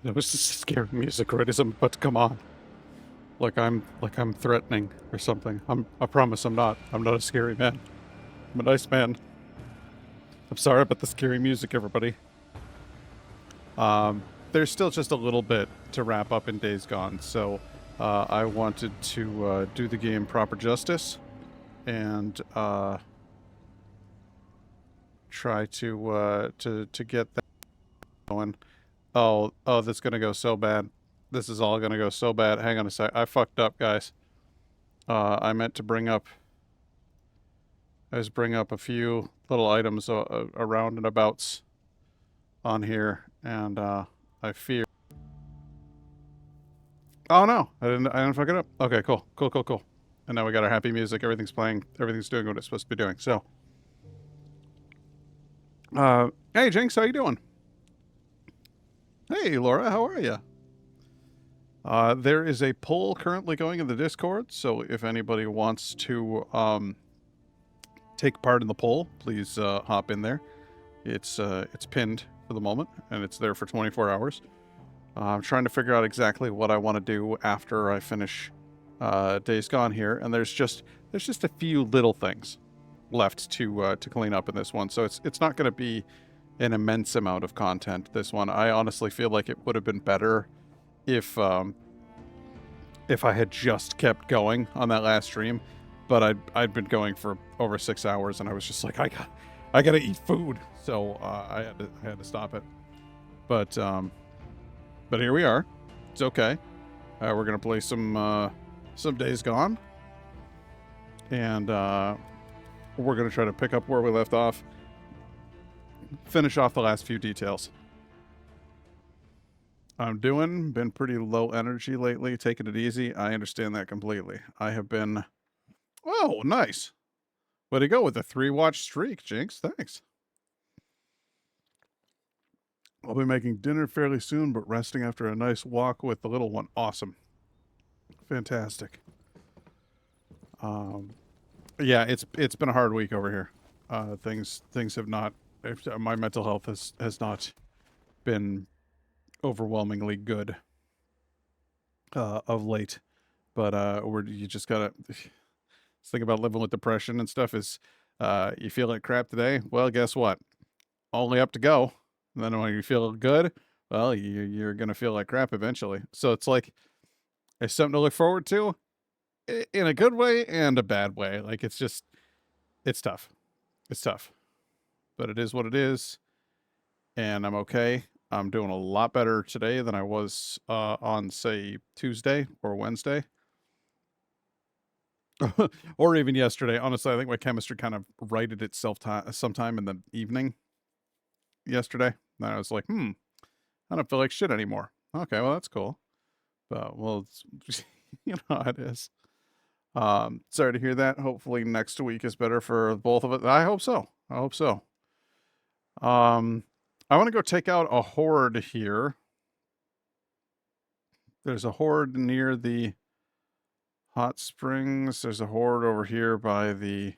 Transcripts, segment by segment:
It was just scary music, right? As I'm about to come on. Like I'm threatening or something. I promise I'm not. I'm not a scary man. I'm a nice man. I'm sorry about the scary music, everybody. There's still just a little bit to wrap up in Days Gone, so I wanted to do the game proper justice and try to get that going. Oh, that's gonna go so bad. This is all gonna go so bad. Hang on a sec. I fucked up, guys. I meant to bring up. I just bring up a few little items around and abouts on here, and I fear. Oh no, I didn't fuck it up. Okay, cool, cool, cool, cool. And now we got our happy music. Everything's playing. Everything's doing what it's supposed to be doing. So, hey Jinx, how you doing? Hey Laura, how are you? There is a poll currently going in the Discord, so if anybody wants to take part in the poll, please hop in there. It's pinned for the moment, and it's there for 24 hours. I'm trying to figure out exactly what I want to do after I finish Days Gone here, and there's just a few little things left to clean up in this one. So it's not going to be an immense amount of content. This one, I honestly feel like it would have been better if I had just kept going on that last stream, but I'd been going for over 6 hours, and I was just like, I gotta eat food, so I had to stop it. But here we are. It's okay. We're gonna play some Days Gone, and we're gonna try to pick up where we left off. Finish off the last few details. Been pretty low energy lately, taking it easy. I understand that completely. I have been, oh, nice. Way to go with the 3-watch streak, Jinx. Thanks. I'll be making dinner fairly soon, but resting after a nice walk with the little one. Awesome. Fantastic. Yeah, it's been a hard week over here. Things have not, my mental health has not been overwhelmingly good of late. But you just gotta think about living with depression and stuff is you feel like crap today. Well, guess what? Only up to go. And then when you feel good, well, you're gonna feel like crap eventually. So it's like it's something to look forward to in a good way and a bad way. Like it's tough. It's tough, but it is what it is, and I'm okay. I'm doing a lot better today than I was on, say, Tuesday or Wednesday. Or even yesterday. Honestly, I think my chemistry kind of righted itself sometime in the evening yesterday. And I was like, I don't feel like shit anymore. Okay, well, that's cool. But, well, it's, you know how it is. Sorry to hear that. Hopefully next week is better for both of us. I hope so. I hope so. I want to go take out a horde here. There's a horde near the hot springs. There's a horde over here by the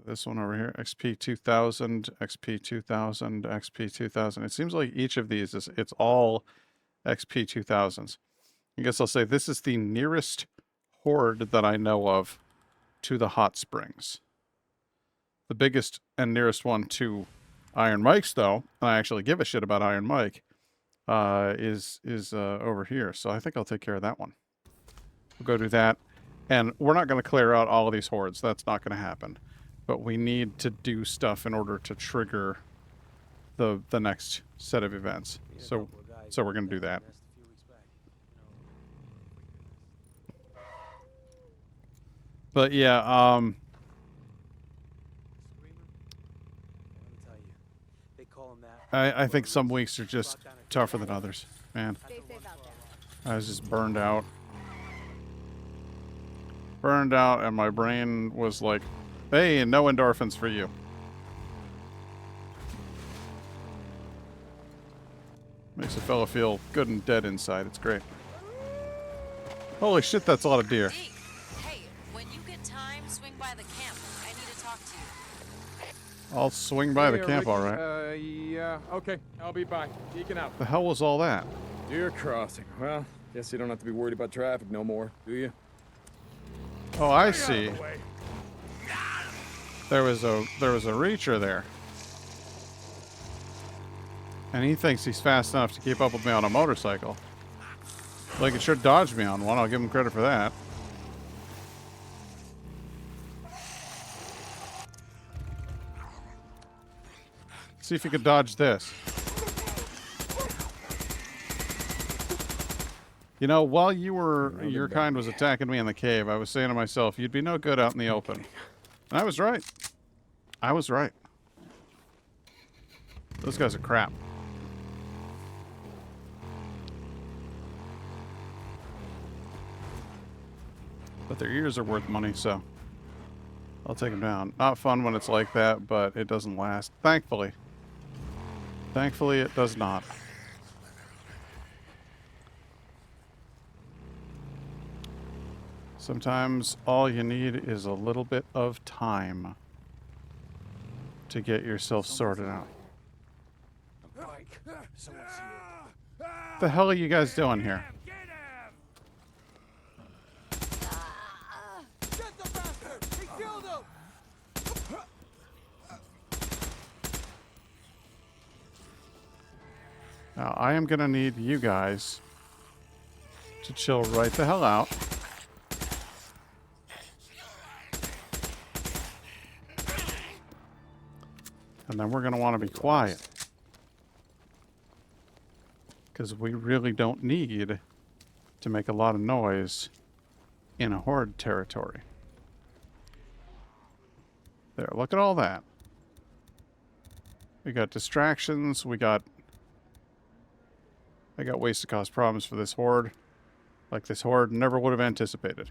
this one over here, XP 2000, XP 2000, XP 2000. It seems like each of these it's all XP 2000s. I guess I'll say this is the nearest horde that I know of to the hot springs. The biggest and nearest one to Iron Mike's, though, and I actually give a shit about Iron Mike, is over here. So I think I'll take care of that one. We'll go do that. And we're not going to clear out all of these hordes. That's not going to happen. But we need to do stuff in order to trigger the next set of events. So we're going to do that. But yeah, I think some weeks are just tougher than others, man. I was just burned out. Burned out, and my brain was like, hey, no endorphins for you. Makes a fella feel good and dead inside. It's great. Holy shit, that's a lot of deer. Hey, when you get time, swing by the camp. I need to talk to you. I'll swing by the camp, Ricky. all right. Yeah, okay. I'll be by. Deacon out. The hell was all that? Deer crossing. Well, guess you don't have to be worried about traffic no more, do you? Oh, I see. There was a reacher there. And he thinks he's fast enough to keep up with me on a motorcycle. Well, he could sure dodge me on one. I'll give him credit for that. See if you could dodge this. You know, while your kind was attacking me in the cave, I was saying to myself, you'd be no good out in the open. And I was right. I was right. Those guys are crap. But their ears are worth money, so I'll take them down. Not fun when it's like that, but it doesn't last. Thankfully. Thankfully, it does not. Sometimes all you need is a little bit of time to get yourself sorted out. The hell are you guys doing here? Now, I am going to need you guys to chill right the hell out. And then we're going to want to be quiet. Because we really don't need to make a lot of noise in a horde territory. There, look at all that. We got distractions, I got ways to cause problems for this horde. Like this horde never would have anticipated.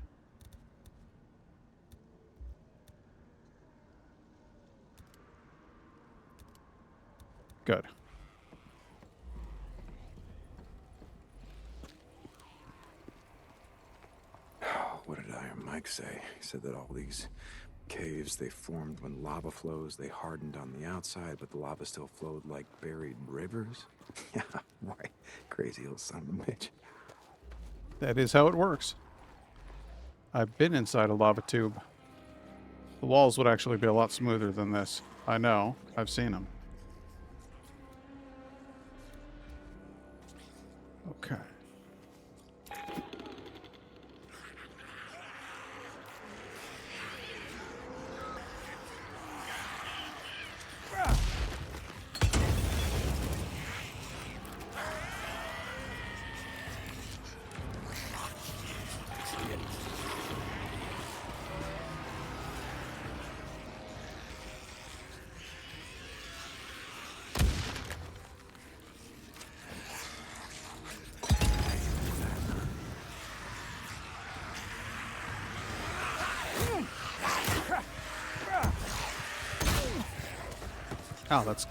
Good. What did Iron Mike say? He said that all these caves, they formed when lava flows. They hardened on the outside, but the lava still flowed like buried rivers. Yeah, right. Crazy little son of a bitch. That is how it works. I've been inside a lava tube. The walls would actually be a lot smoother than this. I know. I've seen them. Okay. Oh, that's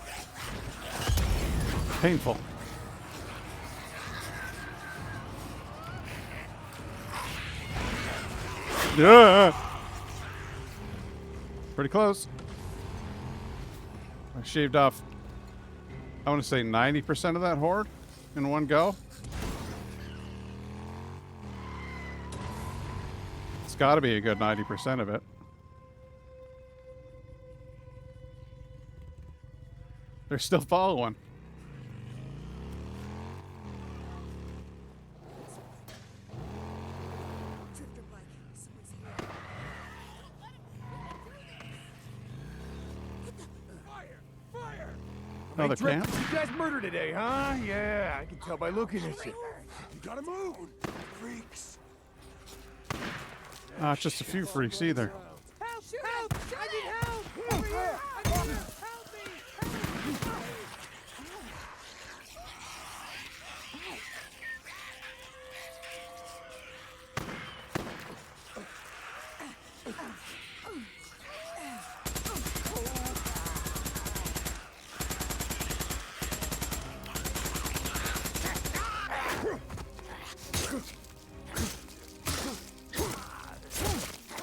painful. Yeah. Pretty close. I shaved off, I want to say 90% of that horde in one go. It's got to be a good 90% of it. They're still following. Another camp? You guys murder today, huh? Yeah, I can tell by looking at you. You gotta move, freaks. Not just a few freaks either. Help! Help! I need help! Over here! I need help! Help me!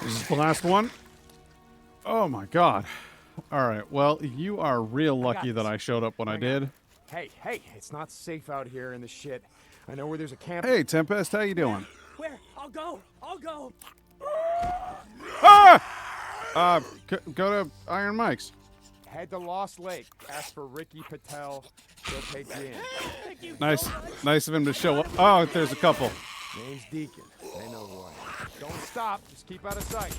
This is the last one. Oh my god. All right. Well, you are real lucky that this. I showed up when I Hang on. did. Hey, it's not safe out here in the shit. I know where there's a camp. Hey, Tempest, how you doing? Where? I'll go. I'll go. Ah! Go to Iron Mike's. Head to Lost Lake. Ask for Ricky Patel. He'll take you in. Thank you Nice, so much. nice of him to show up. Oh, there's a couple. Name's Deacon. They know who I am. Don't stop. Just keep out of sight.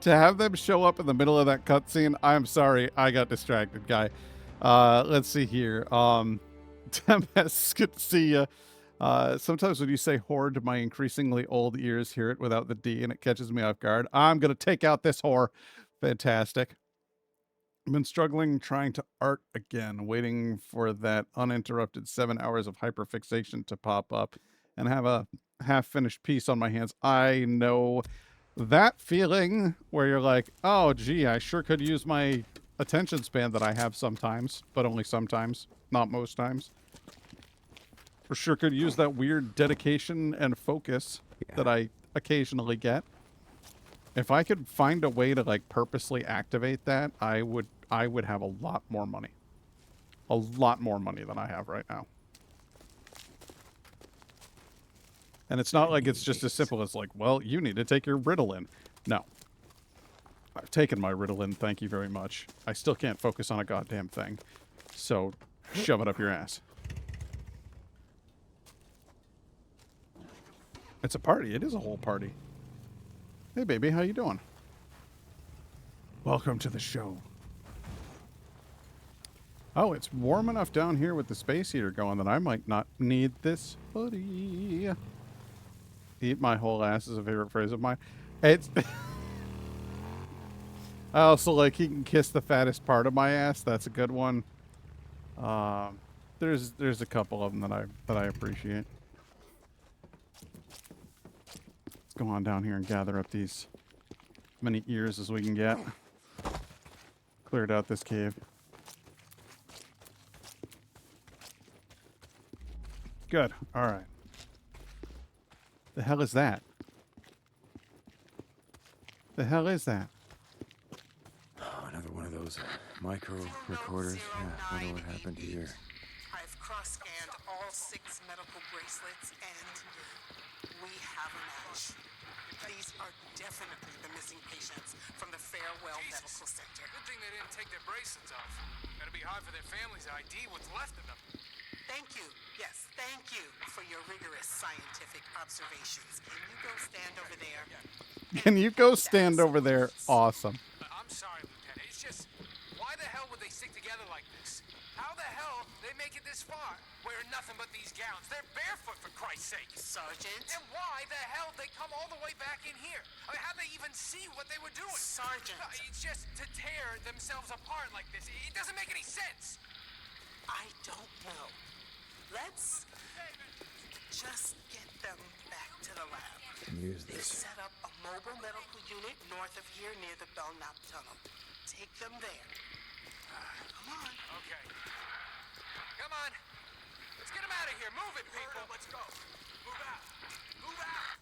To have them show up in the middle of that cutscene, I'm sorry, I got distracted, guy. Let's see here. Tempest, good to see you. Sometimes when you say horde, my increasingly old ears hear it without the D, and it catches me off guard. I'm gonna take out this whore. Fantastic. I've been struggling trying to art again, waiting for that uninterrupted 7 hours of hyperfixation to pop up and have a half-finished piece on my hands. I know that feeling where you're like, oh, gee, I sure could use my attention span that I have sometimes, but only sometimes, not most times. For sure could use that weird dedication and focus that I occasionally get. If I could find a way to like purposely activate that, I would have a lot more money. A lot more money than I have right now. And it's not like it's just as simple as like, well, you need to take your Ritalin. No. I've taken my Ritalin, thank you very much. I still can't focus on a goddamn thing. So, shove it up your ass. It's a party. It is a whole party. Hey, baby, how you doing? Welcome to the show. Oh, it's warm enough down here with the space heater going that I might not need this hoodie. Eat my whole ass is a favorite phrase of mine. It's... I also like he can kiss the fattest part of my ass. That's a good one. There's a couple of them that I appreciate. Let's go on down here and gather up these many ears as we can get. Cleared out this cave. Good. All right. The hell is that? The hell is that? Oh, another one of those micro recorders. Yeah, wonder what happened here. I've cross-scanned all 6 medical bracelets, and we have a match. These are definitely the missing patients from the Farewell Medical Center. Good thing they didn't take their bracelets off. Gotta be hard for their families to ID what's left of them. Thank you. Yes, thank you for your rigorous scientific observations. Can you go stand over there? Can you go stand over there? Awesome. I'm sorry, Lieutenant. It's just, why the hell would they stick together like this? How the hell they make it this far? Wearing nothing but these gowns. They're barefoot, for Christ's sake. Sergeant? And why the hell they come all the way back in here? I mean, how'd they even see what they were doing? Sergeant. It's just to tear themselves apart like this. It doesn't make any sense. I don't know. Let's just get them back to the lab. Use They this. set up a mobile medical unit north of here near the Belknap Tunnel. Take them there. Come on. Okay. Come on. Let's get them out of here. Move it, people. Let's go. Move out. Move out.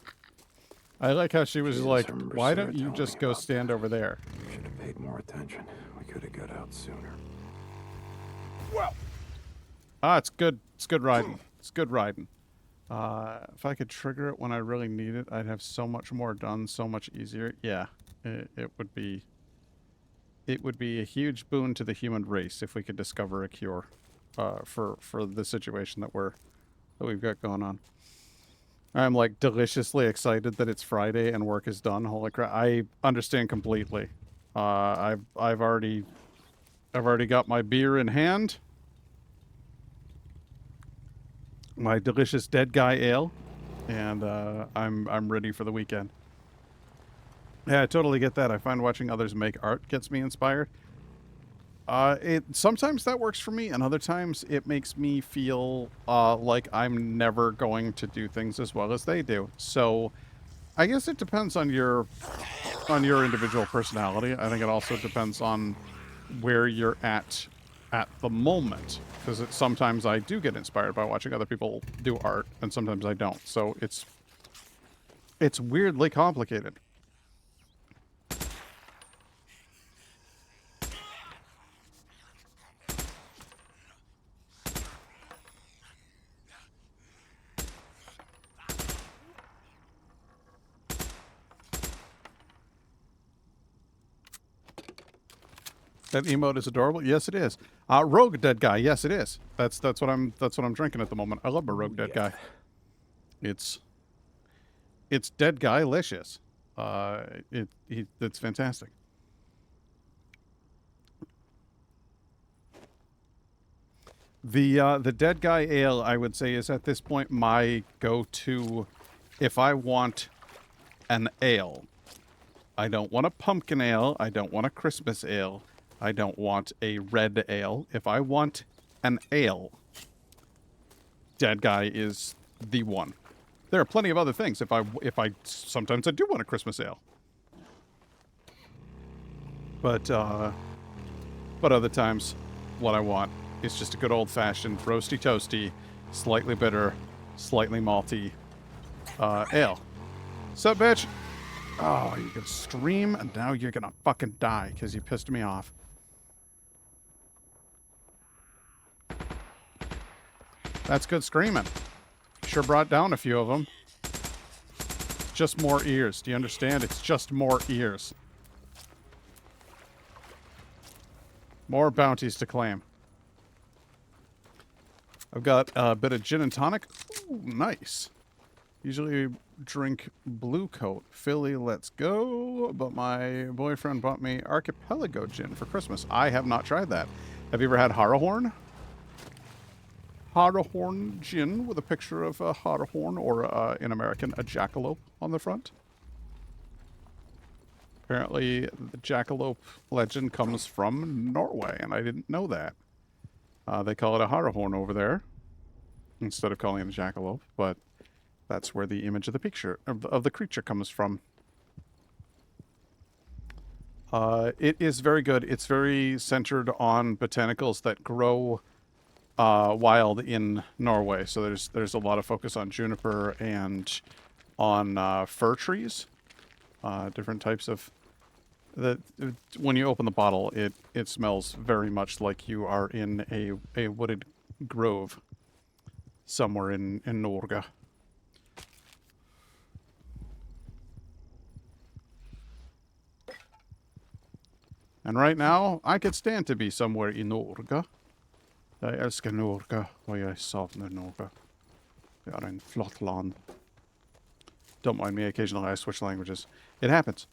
I like how she was Jesus, like, I remember why Sarah don't you telling just me go about stand that. over there? Should have paid more attention. We could have got out sooner. Ah, it's good. It's good riding. It's good riding. If I could trigger it when I really need it, I'd have so much more done, so much easier. Yeah, it would be. It would be a huge boon to the human race if we could discover a cure, for the situation that we've got going on. I'm like deliciously excited that it's Friday and work is done. Holy crap! I understand completely. I've already got my beer in hand. My delicious dead guy ale, and I'm ready for the weekend. Yeah, I totally get that. I find watching others make art gets me inspired. Sometimes that works for me, and other times it makes me feel like I'm never going to do things as well as they do. So I guess it depends on your individual personality. I think it also depends on where you're at the moment, because sometimes I do get inspired by watching other people do art, and sometimes I don't. So it's weirdly complicated. That emote is adorable. Yes, it is. Rogue dead guy. Yes, it is. That's what I'm drinking at the moment. I love my rogue dead guy. It's dead guy-licious. It's fantastic. The dead guy ale, I would say, is at this point my go-to if I want an ale. I don't want a pumpkin ale. I don't want a Christmas ale. I don't want a red ale. If I want an ale, dead guy is the one. There are plenty of other things. If I sometimes I do want a Christmas ale. But other times what I want is just a good old-fashioned roasty toasty, slightly bitter, slightly malty ale. Sup, bitch? Oh, you're gonna scream, and now you're gonna fucking die because you pissed me off. That's good screaming. Sure brought down a few of them. Just more ears. Do you understand? It's just more ears. More bounties to claim. I've got a bit of gin and tonic. Ooh, nice. Usually drink Blue Coat. Philly, let's go. But my boyfriend bought me Archipelago gin for Christmas. I have not tried that. Have you ever had Harrowhorn? Harrowhorn gin with a picture of a Harrowhorn, or in American, a jackalope on the front. Apparently, the jackalope legend comes from Norway, and I didn't know that. They call it a Harrowhorn over there, instead of calling it a jackalope, but that's where the image of the picture of the creature comes from. It is very good. It's very centered on botanicals that grow wild in Norway. So there's a lot of focus on juniper and on fir trees, different types of. When you open the bottle, it smells very much like you are in a wooded grove somewhere in Norge. And right now, I could stand to be somewhere in Norge. Jeg elsker Norge, og jeg savner Norge. Det er en flott land. Don't mind me, occasionally I switch languages. It happens.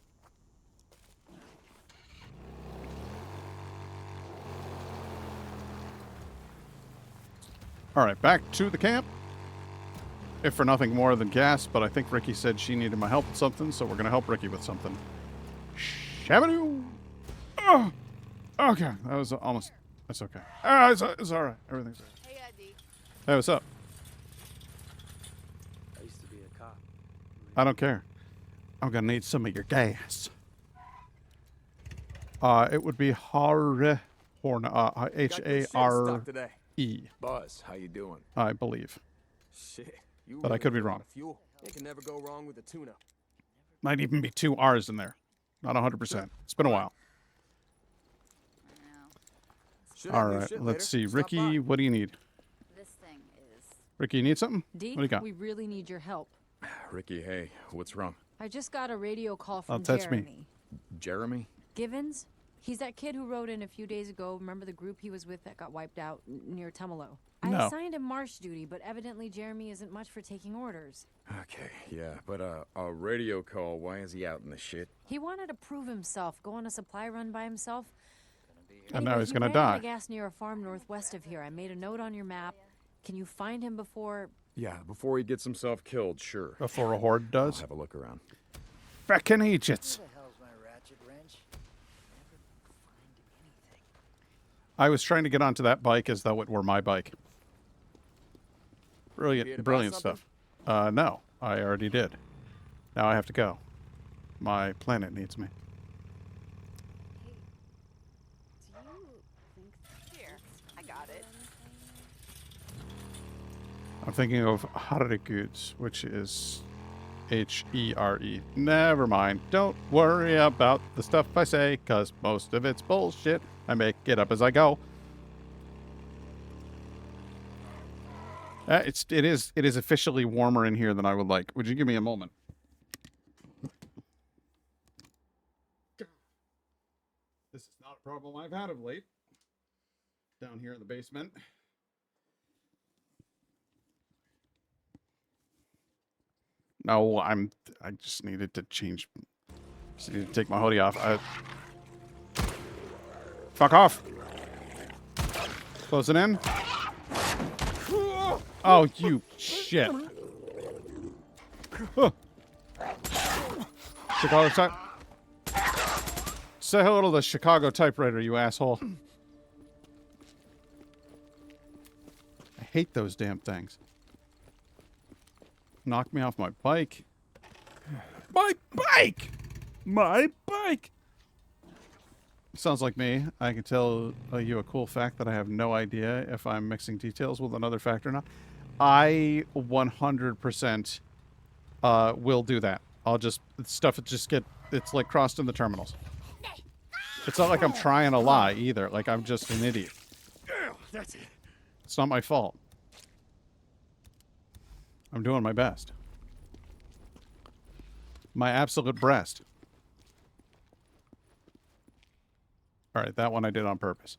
Alright, back to the camp. If for nothing more than gas, but I think Ricky said she needed my help with something, so we're going to help Ricky with something. Shabadoo! Oh! Okay, that was almost... That's okay. It's alright. Everything's alright. Hey, Eddie. Hey, what's up? I used to be a cop. I don't care. I'm going to need some of your gas. It would be Harrowhorn, H-A-R-E. Buzz, how you doing? I believe. Shit. You But I really could be looking wrong. for Fuel. You can never go wrong with a tuna. Might even be 2 R's in there. Not 100%. It's been a while. Should have All new right, shit let's later. see. Stop Ricky, by. what do you need? This thing is... Ricky, you need something? Deke, What do you got? we really need your help. Ricky, hey, what's wrong? I just got a radio call from that's me. Jeremy. Jeremy? Givens? He's that kid who wrote in a few days ago. Remember the group he was with that got wiped out near Tumalo? I No. assigned him marsh duty, but evidently Jeremy isn't much for taking orders. Okay, yeah, but a radio call, why is he out in the shit? He wanted to prove himself, go on a supply run by himself. And now Anyway, he's he gonna ran out die. of gas near a farm northwest of here. I made a note on your map. Can you find him before... Yeah, before he gets himself killed, sure. Before a horde I'll does? have a look around. Frickin' Egypts. Where the hell's my ratchet wrench? Never find anything. I was trying to get onto that bike as though it were my bike. Here to Brilliant, buy brilliant something? stuff. No, I already did. Now I have to go. My planet needs me. Do you think... Here, I got it. I'm thinking of Harriguds, which is H-E-R-E. Never mind. Don't worry about the stuff I say, because most of it's bullshit. I make it up as I go. It is officially warmer in here than I would like. Would you give me a moment? This is not a problem I've had of late. Down here in the basement. No, I just needed to change. Just needed to take my hoodie off. Fuck off. Close it in. Oh, you shit. Huh. Chicago type. Say hello to the Chicago typewriter, you asshole. I hate those damn things. Knock me off my bike. My bike! My bike! Sounds like me. I can tell you a cool fact that I have no idea if I'm mixing details with another fact or not. I 100% will do that. I'll just, stuff it just get, it's like crossed in the terminals. It's not like I'm trying to lie either. Like I'm just an idiot. That's it. It's not my fault. I'm doing my best. My absolute breast. All right, that one I did on purpose.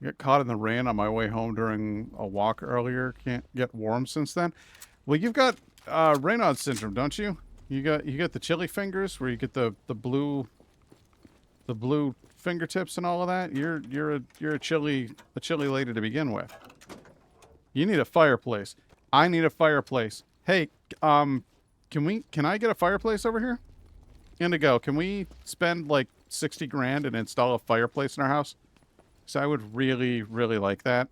Get caught in the rain on my way home during a walk earlier. Can't get warm since then. Well, you've got Raynaud's syndrome, don't you? You got the chili fingers where you get the blue fingertips and all of that. You're a chilly lady to begin with. You need a fireplace. I need a fireplace. Hey, can I get a fireplace over here? Indigo, can we spend like 60 grand and install a fireplace in our house? So I would really, really like that.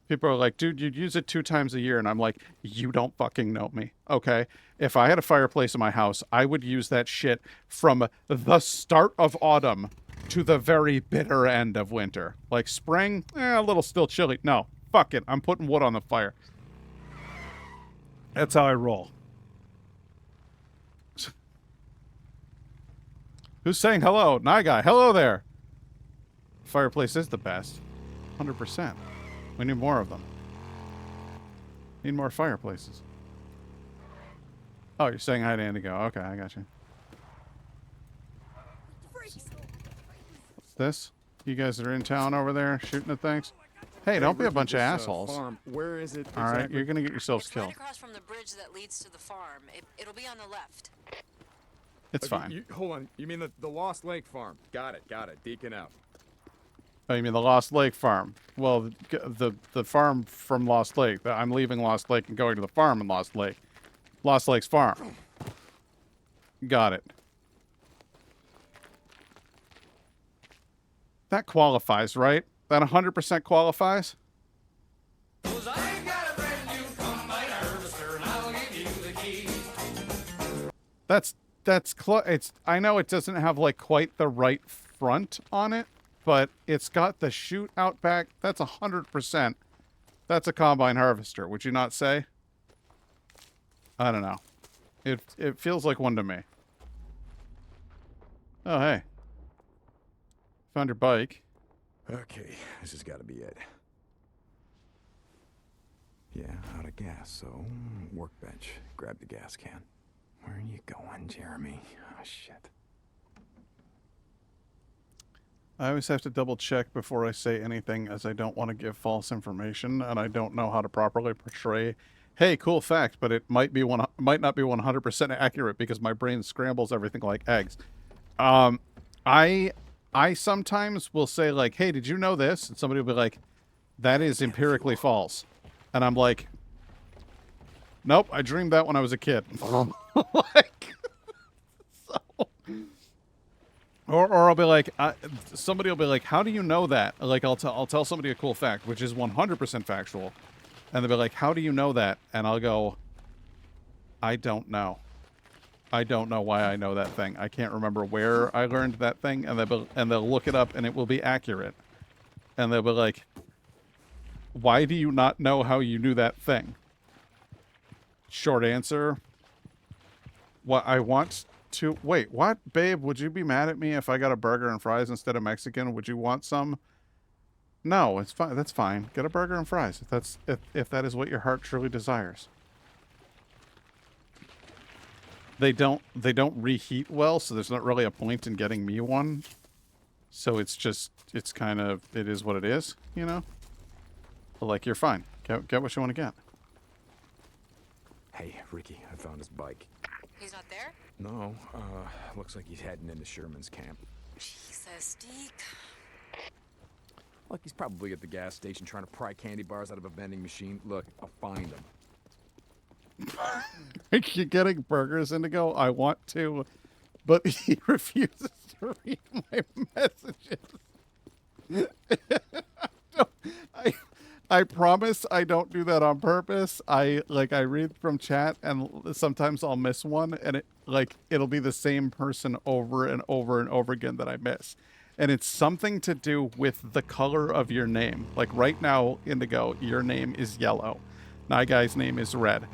People are like, dude, you'd use it 2 times a year. And I'm like, you don't fucking know me. Okay. If I had a fireplace in my house, I would use that shit from the start of autumn to the very bitter end of winter. Like spring, a little still chilly. No, fuck it. I'm putting wood on the fire. That's how I roll. Who's saying hello? Nye guy. Hello there. Fireplace is the best. 100%. We need more of them. Need more fireplaces. Oh, you're saying hi to Indigo. Okay, I got you. What's this? You guys are in town over there shooting at things? Hey, don't be a bunch of assholes. Farm. Where is it? All right, exactly? you're gonna get yourselves It's killed. right across from the bridge that leads to the farm. It'll be on the left. It's Okay, fine. Hold on. You mean the Lost Lake Farm? Got it. Deacon out. Oh, you mean the Lost Lake farm? Well, the farm from Lost Lake. I'm leaving Lost Lake and going to the farm in Lost Lake. Lost Lake's farm. Got it. That qualifies, right? That 100% qualifies? It's I know it doesn't have like quite the right front on it, but it's got the chute out back. That's 100%. That's a combine harvester, would you not say? I don't know. It feels like one to me. Oh, hey. Found your bike. Okay, this has got to be it. Yeah, out of gas, so workbench. Grab the gas can. Where are you going, Jeremy? Oh, shit. I always have to double check before I say anything as I don't want to give false information and I don't know how to properly portray, hey, cool fact, but it might not be 100% accurate because my brain scrambles everything like eggs. I sometimes will say like, hey, did you know this? And somebody will be like, that is empirically false. And I'm like, nope, I dreamed that when I was a kid. Like, so... Or I'll be like, somebody will be like, how do you know that? Like, I'll tell somebody a cool fact, which is 100% factual. And they'll be like, how do you know that? And I'll go, I don't know. I don't know why I know that thing. I can't remember where I learned that thing. And they'll look it up and it will be accurate. And they'll be like, why do you not know how you knew that thing? Short answer. What I want to... Wait, what? Babe, would you be mad at me if I got a burger and fries instead of Mexican? Would you want some? No, it's fine. That's fine. Get a burger and fries if that is what your heart truly desires. they don't reheat well, so there's not really a point in getting me one. So it's kind of, it is what it is, you know? But like, you're fine. Get what you want to get. Hey, Ricky, I found his bike. He's not there? No, looks like he's heading into Sherman's camp. Jesus, Deke. Look, he's probably at the gas station trying to pry candy bars out of a vending machine. Look, I'll find him. You're getting burgers, Indigo? I want to, but he refuses to read my messages. I promise I don't do that on purpose. I read from chat and sometimes I'll miss one and it'll be the same person over and over and over again that I miss. And it's something to do with the color of your name. Like right now, Indigo, your name is yellow. My guy's name is red.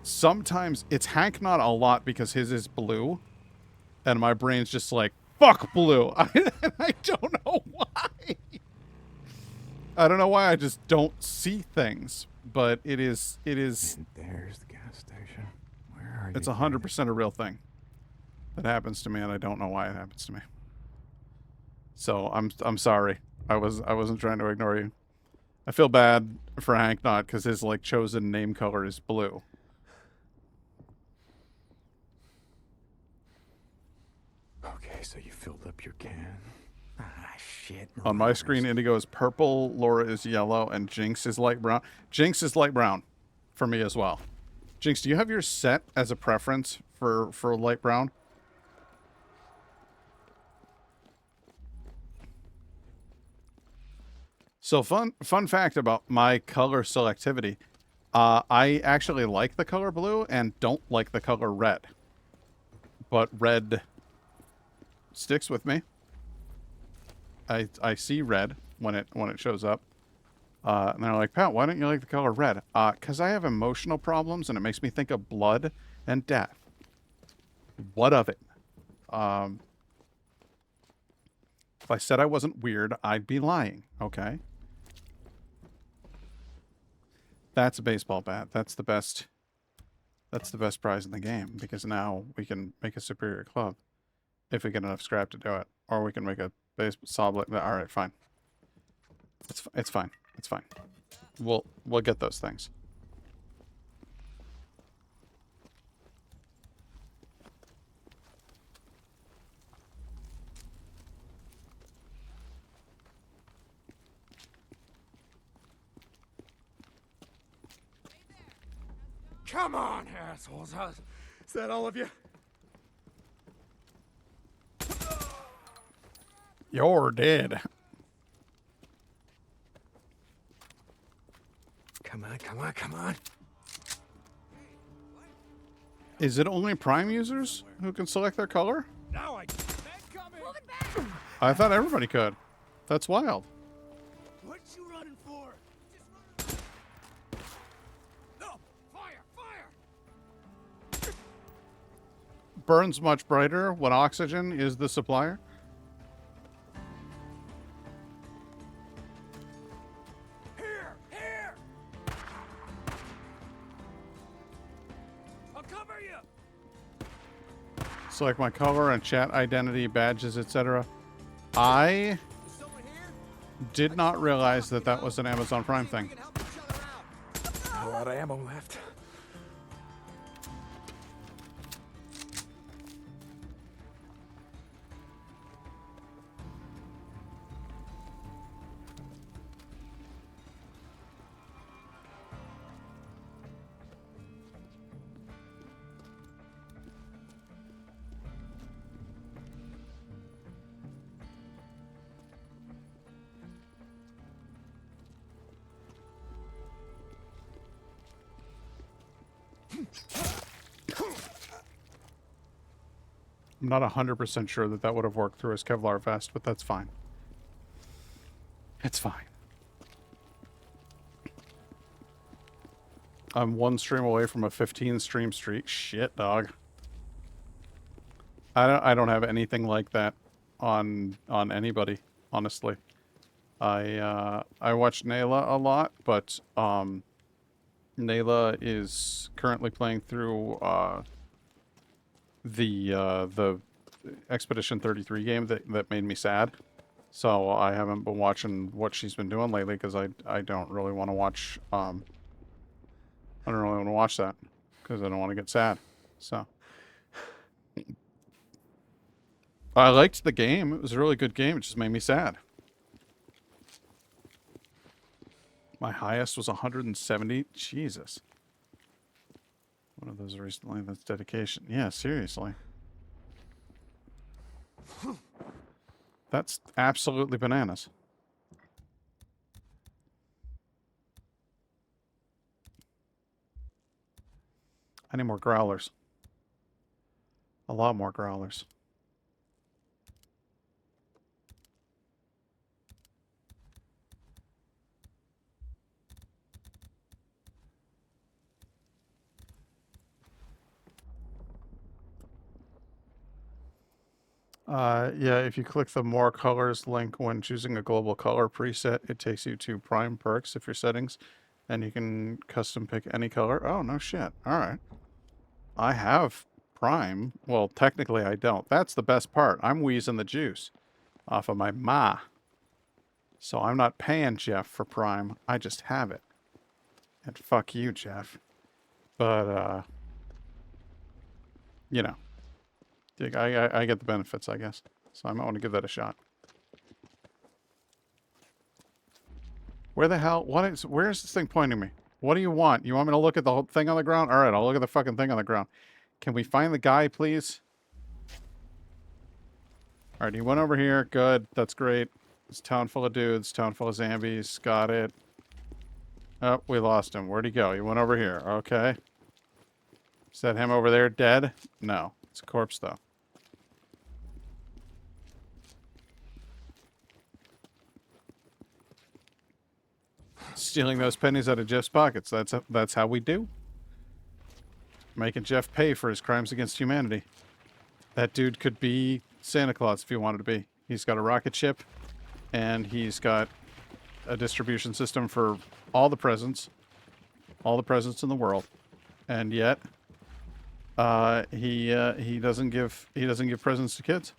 Sometimes it's Hank, not a lot, because his is blue. And my brain's just like, fuck blue. I don't know why. I don't know why, I just don't see things. But it is. And there's the gas station. Where are you? It's 100% a real thing that happens to me, and I don't know why it happens to me. So I'm sorry. I wasn't trying to ignore you. I feel bad for Hank not, because his chosen name color is blue. Okay, so you filled up your can. Ah, shit. On my screen, Indigo is purple, Laura is yellow, and Jinx is light brown. Jinx is light brown for me as well. Jinx, do you have yours set as a preference for light brown? So fun fact about my color selectivity. I actually like the color blue and don't like the color red. But red sticks with me. I see red when it shows up. And they're like, Pat, why don't you like the color red? 'Cause I have emotional problems and it makes me think of blood and death. What of it? If I said I wasn't weird, I'd be lying, okay? That's a baseball bat. That's the best prize in the game, because now we can make a superior club if we get enough scrap to do it, or we can make a saw blade. All right, fine. It's fine. It's fine. We'll get those things. Come on, assholes. Is that all of you? You're dead. Come on, come on, come on. Is it only Prime users who can select their color? Now I coming. I thought everybody could. That's wild. What you running for? No! Fire! Fire! Burns much brighter when oxygen is the supplier. Here! Here! I'll cover you! Select my color and chat identity, badges, etc. I did not realize that that was an Amazon Prime thing. A lot of ammo left. I'm not 100% sure that would have worked through his Kevlar vest, but that's fine. It's fine. I'm one stream away from a 15 stream streak. Shit, dog. I don't have anything like that on anybody, honestly. I watch Nayla a lot, but Nayla is currently playing through the Expedition 33 game that made me sad. So I haven't been watching what she's been doing lately because I don't really want to watch I don't really want to watch that because I don't want to get sad. So I liked the game. It was a really good game. It just made me sad. My highest was 170. Jesus. One of those recently. That's dedication. Yeah, seriously. That's absolutely bananas. I need more growlers. A lot more growlers. Yeah, if you click the More Colors link when choosing a global color preset, it takes you to Prime Perks if your settings, and you can custom pick any color. Oh, no shit. All right. I have Prime. Well, technically I don't. That's the best part. I'm wheezing the juice off of my ma. So I'm not paying Jeff for Prime. I just have it. And fuck you, Jeff. But, you know. I get the benefits, I guess. So I might want to give that a shot. Where the hell? Where's this thing pointing me? What do you want? You want me to look at the whole thing on the ground? All right, I'll look at the fucking thing on the ground. Can we find the guy, please? All right, he went over here. Good. That's great. It's a town full of dudes. Town full of zombies. Got it. Oh, we lost him. Where'd he go? He went over here. Okay. Is that him over there dead? No. It's a corpse, though. Stealing those pennies out of Jeff's pockets. That's how we do. Making Jeff pay for his crimes against humanity. That dude could be Santa Claus if he wanted to be. He's got a rocket ship, and he's got a distribution system for all the presents in the world, and yet he doesn't give presents to kids.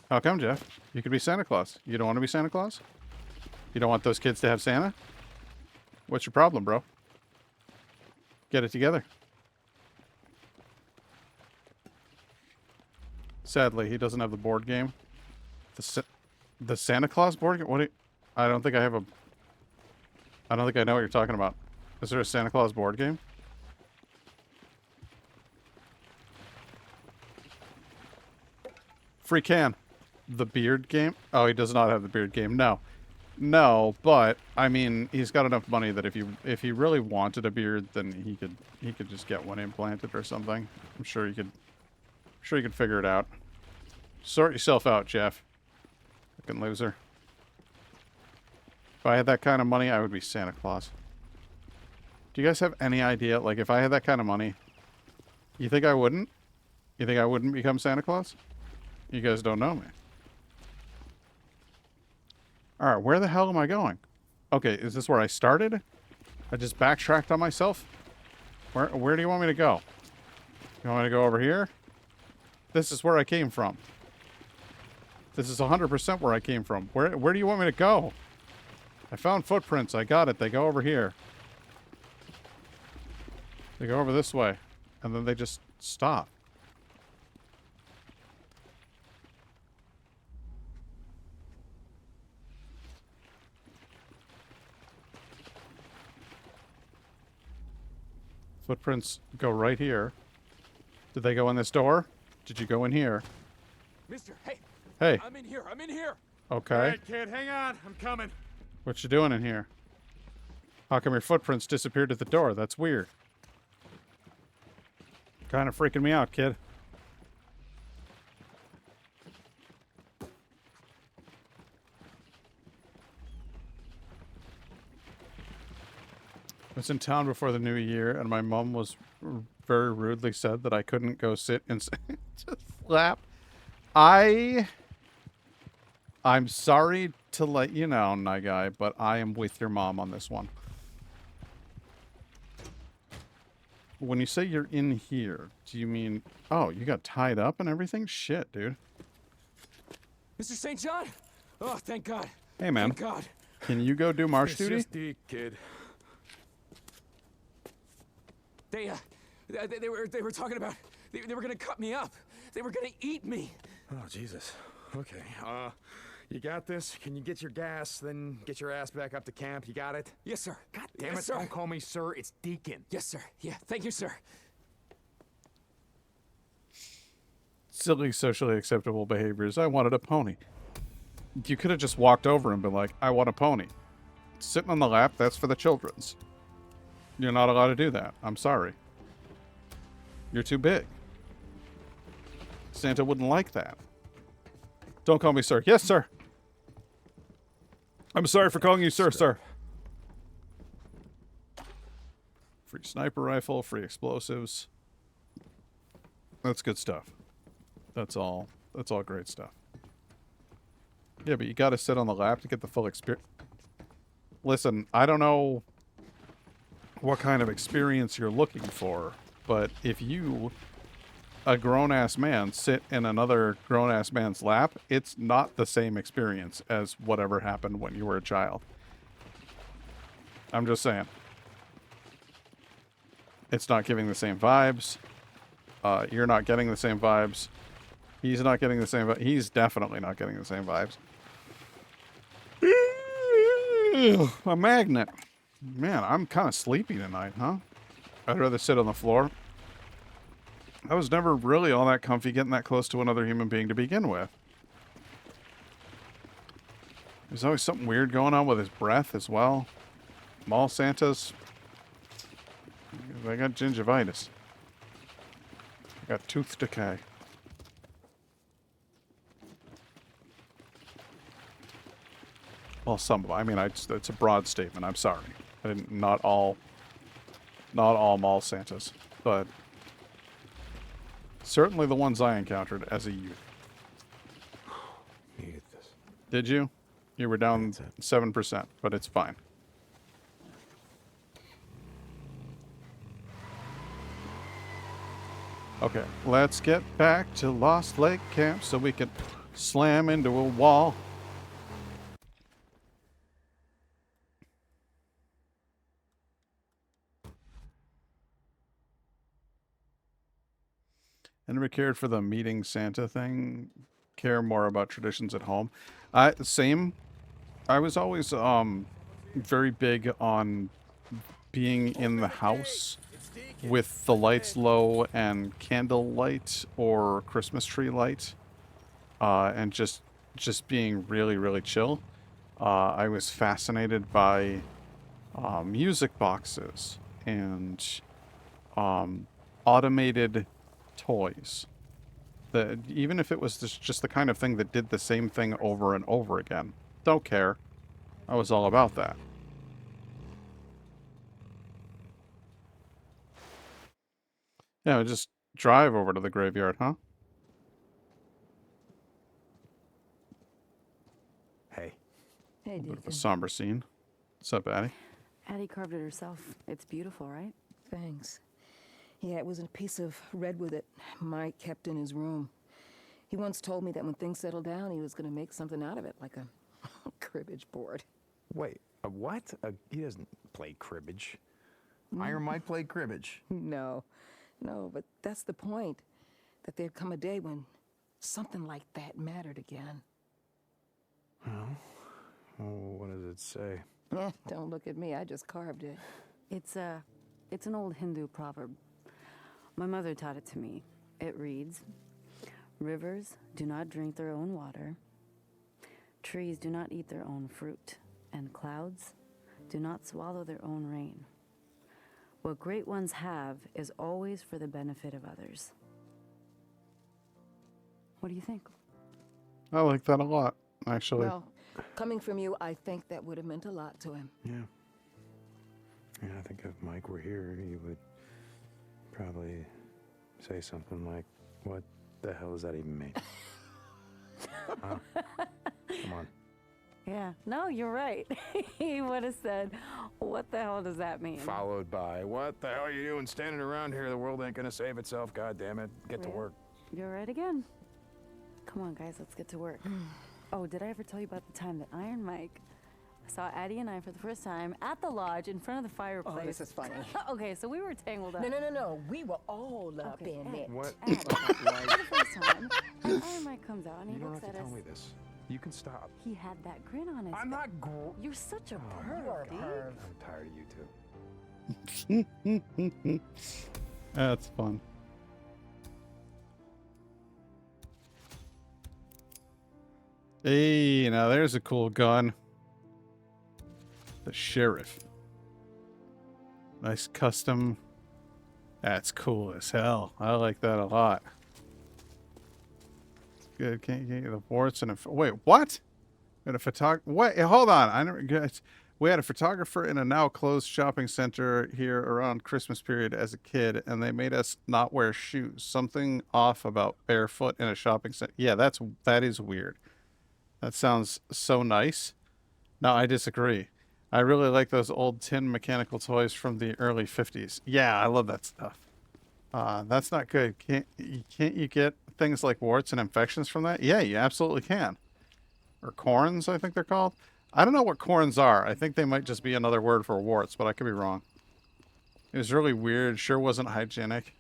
How come, Jeff? You could be Santa Claus. You don't want to be Santa Claus? You don't want those kids to have Santa? What's your problem, bro? Get it together. Sadly, he doesn't have the board game. The Santa Claus board game? I don't think I have a... I don't think I know what you're talking about. Is there a Santa Claus board game? Free can. The beard game? Oh, he does not have the beard game. No. No, but I mean, he's got enough money that if he really wanted a beard, then he could just get one implanted or something. I'm sure you could figure it out. Sort yourself out, Jeff. Fucking loser. If I had that kind of money, I would be Santa Claus. Do you guys have any idea? Like, if I had that kind of money, you think I wouldn't? You think I wouldn't become Santa Claus? You guys don't know me. Alright, where the hell am I going? Okay, is this where I started? I just backtracked on myself? Where do you want me to go? You want me to go over here? This is where I came from. This is 100% where I came from. Where do you want me to go? I found footprints. I got it. They go over here. They go over this way. And then they just stop. Footprints go right here. Did they go in this door? Did you go in here? Mister, hey. Hey. I'm in here. I'm in here. Okay. All right, kid, hang on. I'm coming. What you doing in here? How come your footprints disappeared at the door? That's weird. Kind of freaking me out, kid. I was in town before the new year, and my mom was very rudely said that I couldn't go sit and just slap. I'm sorry to let you know, Night Guy, but I am with your mom on this one. when you say you're in here, do you mean... Oh, you got tied up and everything? Shit, dude. Mr. St. John? Oh, thank God. Hey, man. Thank God. Can you go do march It's duty? just Deke, kid. They were talking about... They were gonna cut me up. They were gonna eat me. Oh, Jesus. Okay, you got this? Can you get your gas, then get your ass back up to camp? You got it? Yes, sir. God damn Yes, it, sir. don't call me sir, it's Deacon. Yes, sir. Yeah, thank you, sir. Silly, socially acceptable behaviors. I wanted a pony. You could have just walked over and been like, I want a pony. Sitting on the lap, that's for the children's. You're not allowed to do that. I'm sorry. You're too big. Santa wouldn't like that. Don't call me sir. Yes, sir. I'm sorry for calling you sir, sir. Free sniper rifle, free explosives. That's good stuff. That's all great stuff. Yeah, but you gotta sit on the lap to get the full experience. Listen, I don't know what kind of experience you're looking for, but if you, a grown-ass man, sit in another grown-ass man's lap, it's not the same experience as whatever happened when you were a child. I'm just saying. It's not giving the same vibes. You're not getting the same vibes. He's not getting the same vibes. He's definitely not getting the same vibes. A magnet. Man, I'm kind of sleepy tonight, huh? I'd rather sit on the floor. I was never really all that comfy getting that close to another human being to begin with. There's always something weird going on with his breath as well. Mall Santas. I got gingivitis. I got tooth decay. Well, some of them. I mean, it's a broad statement. I'm sorry. I didn't, not all mall Santas, but certainly the ones I encountered as a youth. Needed this. Did you? You were down 7%, but it's fine. Okay, let's get back to Lost Lake Camp so we can slam into a wall. I never cared for the meeting Santa thing. Care more about traditions at home. Same. I was always very big on being in the house with the lights low and candle light or Christmas tree light, and just being really, really chill. I was fascinated by music boxes and automated toys. Even if it was just the kind of thing that did the same thing over and over again. Don't care. I was all about that. Yeah, just drive over to the graveyard, huh? Hey. Hey, Bit of a Deacon. somber scene. What's up, Addie? Addie carved it herself. It's beautiful, right? Thanks. Yeah, it was a piece of redwood that Mike kept in his room. He once told me that when things settled down, he was going to make something out of it, like a cribbage board. Wait, a what? He doesn't play cribbage. Iron Mike played cribbage. No, but that's the point. That there'd come a day when something like that mattered again. Well, what does it say? Don't look at me, I just carved it. It's an old Hindu proverb. My mother taught it to me. It reads, "Rivers do not drink their own water, trees do not eat their own fruit, and clouds do not swallow their own rain. What great ones have is always for the benefit of others." What do you think? I like that a lot, actually. Well, coming from you, I think that would have meant a lot to him. Yeah. Yeah, I think if Mike were here, he would probably say something like, "What the hell does that even mean?" Huh? Come on. Yeah. No, you're right. He would have said, what the hell does that mean? Followed by, what the hell are you doing standing around here? The world ain't gonna save itself, God damn it. Get to Yeah. work. You're right again. Come on, guys, let's get to work. Oh, did I ever tell you about the time that Iron Mike saw Addie and I for the first time at the lodge in front of the fireplace? Oh, this is funny. Okay, so we were tangled up. No. We were all up Okay, in and it. What? Addie, for the first time, and Iron Mike comes out and he You don't looks have at to us. tell me this. You can stop. He had that grin on his I'm face. not You're such a You are a perv, D. perv. I'm tired of you two. That's fun. Hey, now there's a cool gun. The Sheriff. Nice custom. That's cool as hell. I like that a lot. It's good. Can't get the warts and a... Wait, what? We had a Wait, hold on. I never get... We had a photographer in a now closed shopping center here around Christmas period as a kid, and they made us not wear shoes. Something off about barefoot in a shopping center. Yeah, that is weird. That sounds so nice. No, I disagree. I really like those old tin mechanical toys from the early 50s. Yeah, I love that stuff. That's not good. Can't you get things like warts and infections from that? Yeah, you absolutely can. Or corns, I think they're called. I don't know what corns are. I think they might just be another word for warts, but I could be wrong. It was really weird. Sure wasn't hygienic.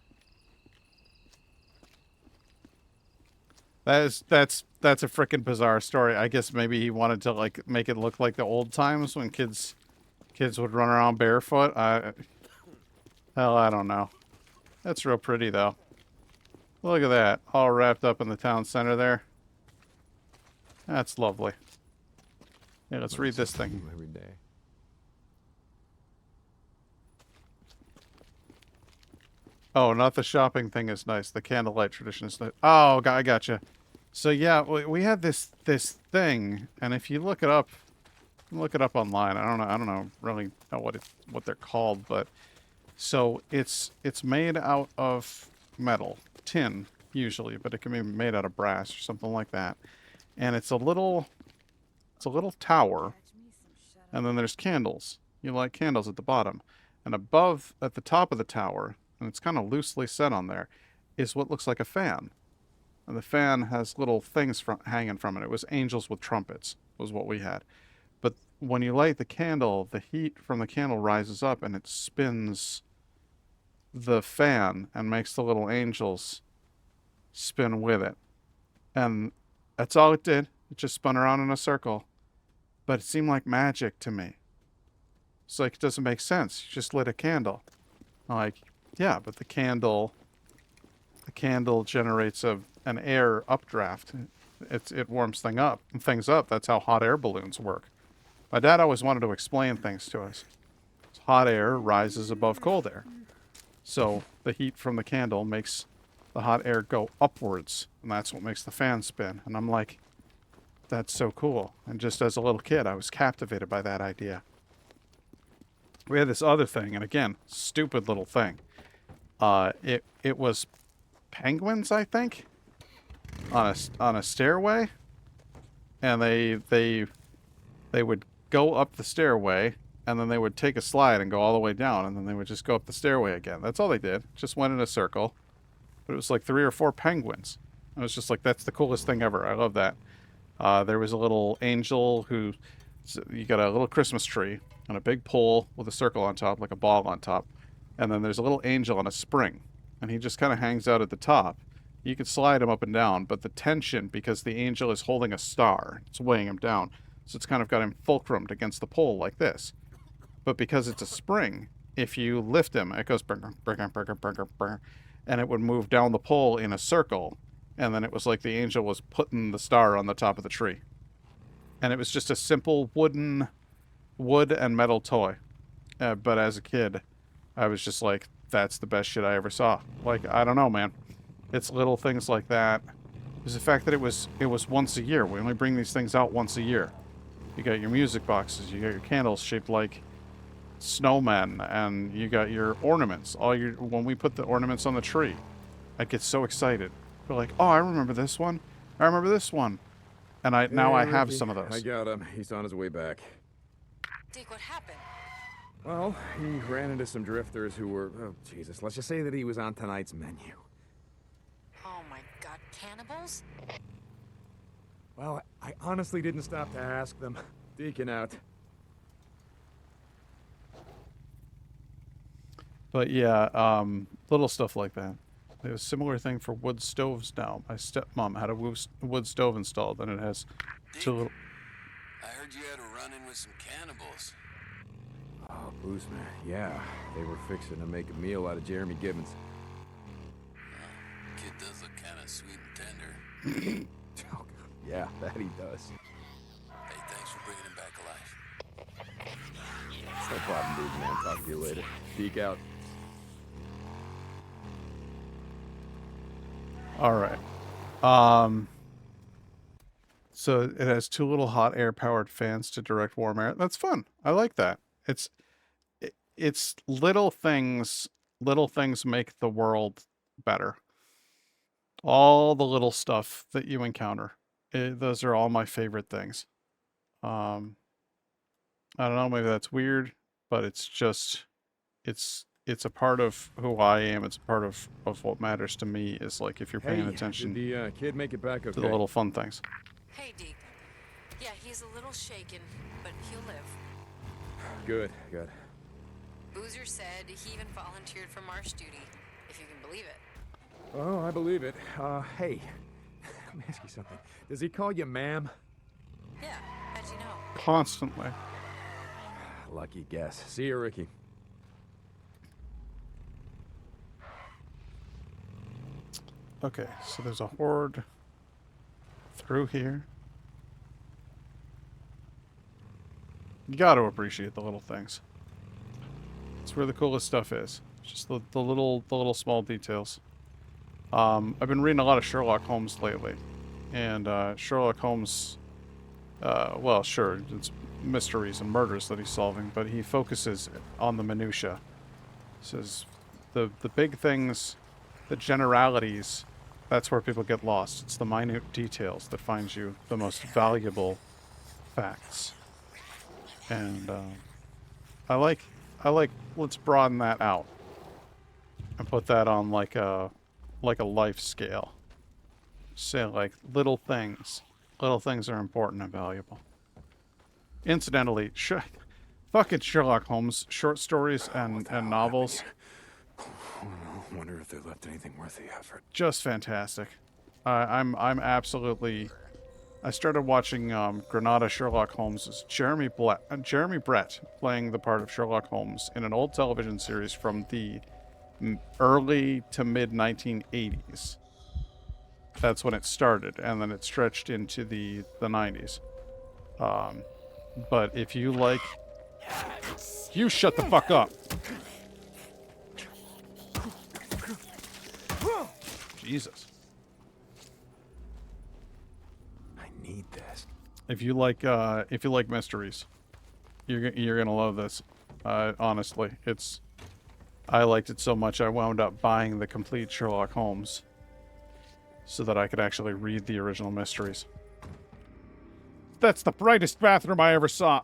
That's a freaking bizarre story. I guess maybe he wanted to like make it look like the old times when kids would run around barefoot. Hell, I don't know. That's real pretty though. Look at that, all wrapped up in the town center there. That's lovely. Yeah, let's read this thing. Every day. Oh, not the shopping thing is nice. The candlelight tradition is nice. Oh, I gotcha. So yeah, we had this thing, and if you look it up online. I don't know really know what they're called, but so it's made out of metal, tin usually, but it can be made out of brass or something like that. And it's a little tower, and then there's candles. You light candles at the bottom, and above at the top of the tower, and it's kind of loosely set on there, is what looks like a fan. And the fan has little things hanging from it. It was angels with trumpets, was what we had. But when you light the candle, the heat from the candle rises up and it spins the fan and makes the little angels spin with it. And that's all it did. It just spun around in a circle. But it seemed like magic to me. It's like, it doesn't make sense. You just lit a candle. I'm like, yeah, but the candle generates an air updraft. It warms things up. That's how hot air balloons work. My dad always wanted to explain things to us. Hot air rises above cold air. So the heat from the candle makes the hot air go upwards, and that's what makes the fan spin. And I'm like, that's so cool. And just as a little kid, I was captivated by that idea. We had this other thing, and again, stupid little thing. It was penguins, I think, on a stairway, and they would go up the stairway, and then they would take a slide and go all the way down, and then they would just go up the stairway again. That's all they did. Just went in a circle. But it was like 3 or 4 penguins. I was just like, that's the coolest thing ever. I love that. There was a little angel who... So you got a little Christmas tree and a big pole with a circle on top, like a ball on top. And then there's a little angel on a spring. And he just kind of hangs out at the top. You can slide him up and down, but the tension, because the angel is holding a star, it's weighing him down. So it's kind of got him fulcrumed against the pole like this. But because it's a spring, if you lift him, it goes brr, brr, brr, brr, brr, brr, and it would move down the pole in a circle. And then it was like the angel was putting the star on the top of the tree. And it was just a simple wood and metal toy. But as a kid, I was just like, that's the best shit I ever saw. Like, I don't know, man. It's little things like that. It was the fact that it was once a year. We only bring these things out once a year. You got your music boxes, you got your candles shaped like snowmen, and you got your ornaments. When we put the ornaments on the tree, I'd get so excited. We're like, oh, I remember this one. I remember this one. And now I Hey, have Ricky. some of I those. got him. He's on his way back. Deke, what happened? Well, he ran into some drifters who were... Oh, Jesus. Let's just say that he was on tonight's menu. Oh my god, cannibals? Well, I honestly didn't stop to ask them. Deacon out. But yeah, little stuff like that. There's a similar thing for wood stoves now. My stepmom had a wood stove installed, and it has two little... I heard you had a run-in with some cannibals. Oh, Boozman. Yeah, they were fixing to make a meal out of Jeremy Gibbons. Kid does look kind of sweet and tender. Oh, yeah, that he does. Hey, thanks for bringing him back alive. It's no problem, Boozman. Talk to you later. Deke out. All right. So it has two little hot air powered fans to direct warm air. That's fun. I like that. It's little things. Little things make the world better. All the little stuff that you encounter. Those are all my favorite things. I don't know, maybe that's weird, but it's just, it's a part of who I am. It's a part of what matters to me is like if you're paying attention Did the kid make it back okay? to the little fun things. Hey, Deke. Yeah, he's a little shaken, but he'll live. Good, good. Boozer said he even volunteered for marsh duty, if you can believe it. Oh, I believe it. Hey, let me ask you something. Does he call you ma'am? Yeah, how'd you know? Constantly. Lucky guess. See you, Ricky. Okay, so there's a horde through here. You got to appreciate the little things. It's where the coolest stuff is. Just the little small details. I've been reading a lot of Sherlock Holmes lately, and Sherlock Holmes, well, sure, it's mysteries and murders that he's solving, but he focuses on the minutia. Says the big things, the generalities. That's where people get lost. It's the minute details that find you the most valuable facts. And I like let's broaden that out and put that on like a life scale. Say like little things are important and valuable. Incidentally, fucking Sherlock Holmes short stories and novels. I wonder if they left anything worth the effort. Just fantastic. I'm absolutely. I started watching Granada Sherlock Holmes. It's Jeremy Brett playing the part of Sherlock Holmes in an old television series from the early to mid 1980s. That's when it started, and then it stretched into the 90s. But if you like, you shut the fuck up. Jesus. I need this. If you like mysteries, you're gonna love this. Honestly, I liked it so much I wound up buying the complete Sherlock Holmes so that I could actually read the original mysteries. That's the brightest bathroom I ever saw.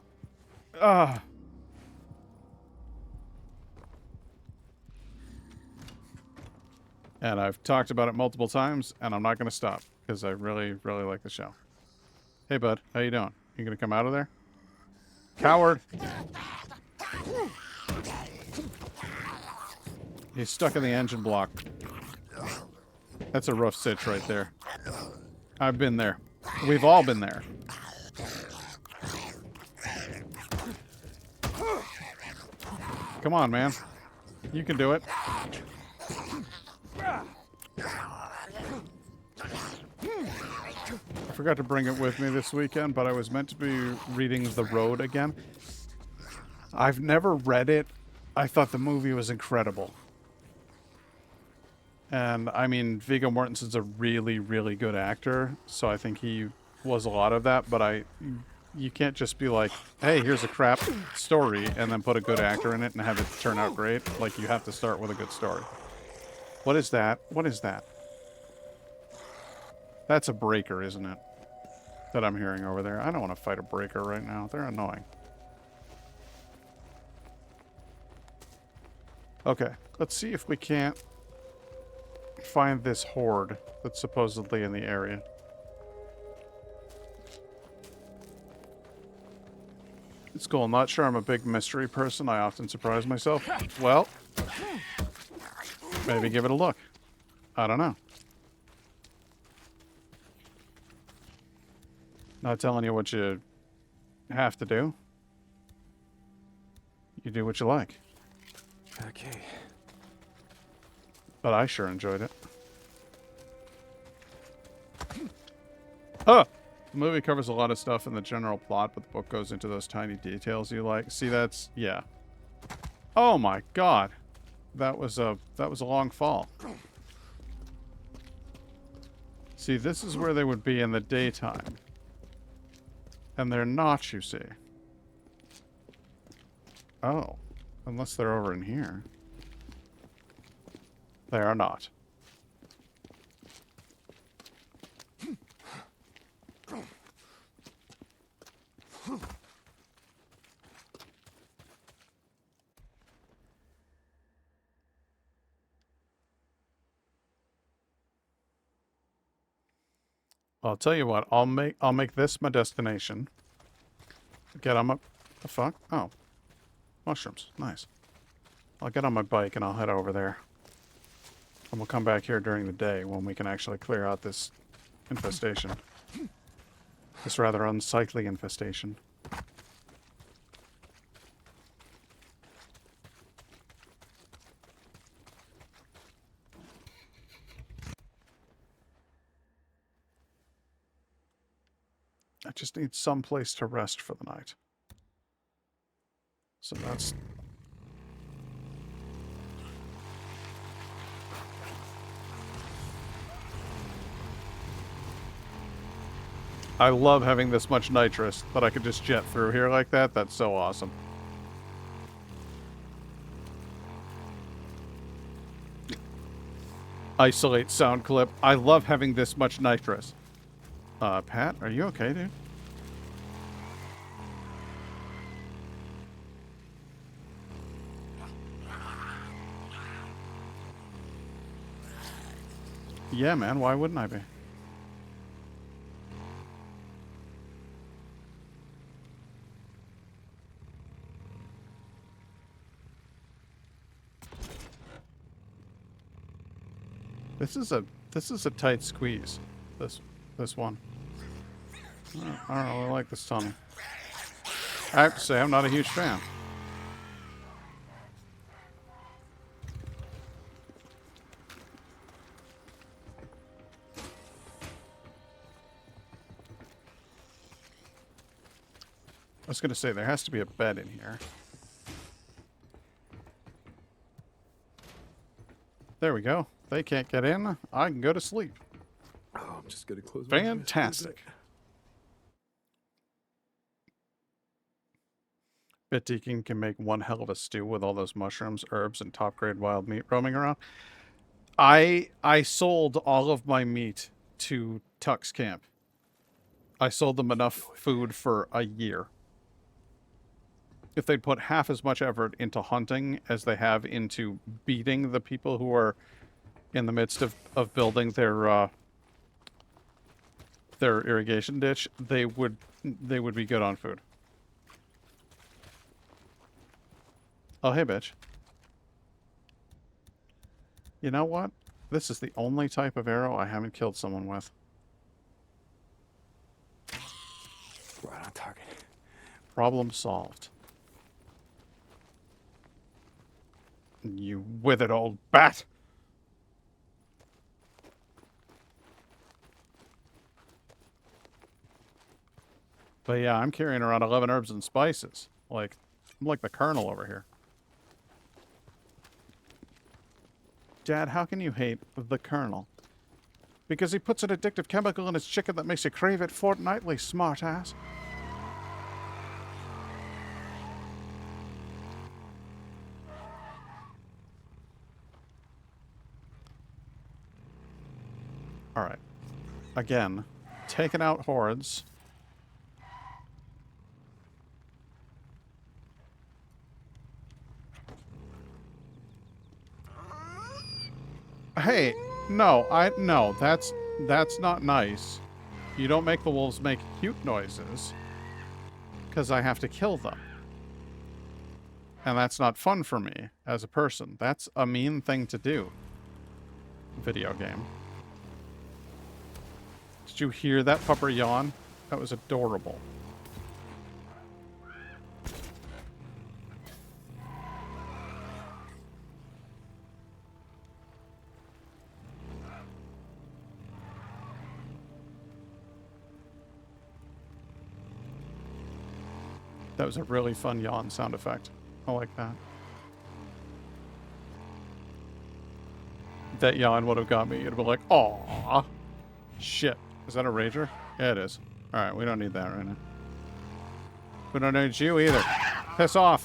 And I've talked about it multiple times, and I'm not going to stop because I really, really like the show. Hey, bud, how you doing? You gonna come out of there? Coward! He's stuck in the engine block. That's a rough sitch right there. I've been there. We've all been there. Come on, man. You can do it. I forgot to bring it with me this weekend, but I was meant to be reading The Road again. I've never read it. I thought the movie was incredible. And, I mean, Viggo Mortensen's a really, really good actor, so I think he was a lot of that, but you can't just be like, hey, here's a crap story, and then put a good actor in it and have it turn out great. Like, you have to start with a good story. What is that? What is that? That's a breaker, isn't it? that I'm hearing over there. I don't want to fight a breaker right now. They're annoying. Okay, let's see if we can't find this horde that's supposedly in the area. It's cool. I'm not sure I'm a big mystery person. I often surprise myself. Well, maybe give it a look. I don't know. Not telling you what you have to do. You do what you like. Okay. But I sure enjoyed it. Oh! The movie covers a lot of stuff in the general plot, but the book goes into those tiny details you like. See, that's... yeah. Oh my god! That was a long fall. See, this is where they would be in the daytime. And they're not, you see. Oh. Unless they're over in here. They are not. I'll tell you what, I'll make this my destination. Get on my... the fuck? Oh. Mushrooms. Nice. I'll get on my bike and I'll head over there. And we'll come back here during the day when we can actually clear out this infestation. This rather unsightly infestation. I just need some place to rest for the night. So that's... I love having this much nitrous that I could just jet through here like that. That's so awesome. Isolate sound clip. I love having this much nitrous. Pat, are you okay, dude? Yeah, man, why wouldn't I be? This is a tight squeeze. This one. I don't really like this tunnel. I have to say, I'm not a huge fan. I was going to say, there has to be a bed in here. There we go. They can't get in. I can go to sleep. Oh, I'm just gonna close my eyes. Fantastic. Bet Deacon can make one hell of a stew with all those mushrooms, herbs, and top-grade wild meat roaming around. I sold all of my meat to Tuck's camp. I sold them enough food for a year. If they'd put half as much effort into hunting as they have into beating the people who are in the midst of building their irrigation ditch, they would be good on food. Oh, hey, bitch. You know what? This is the only type of arrow I haven't killed someone with. Right on target. Problem solved. You withered old bat! But yeah, I'm carrying around 11 herbs and spices. Like, I'm like the Colonel over here. Dad, how can you hate the Colonel? Because he puts an addictive chemical in his chicken that makes you crave it fortnightly, smartass. Alright. Again, taking out hordes Hey, no, no, that's not nice. You don't make the wolves make cute noises, because I have to kill them. And that's not fun for me as a person. That's a mean thing to do. Video game. Did you hear that pupper yawn? That was adorable. That was a really fun yawn sound effect. I like that. That yawn would have got me. It'd be like, "Aw, shit." Is that a rager? Yeah, it is. All right, we don't need that right now. We don't need you either. Piss off.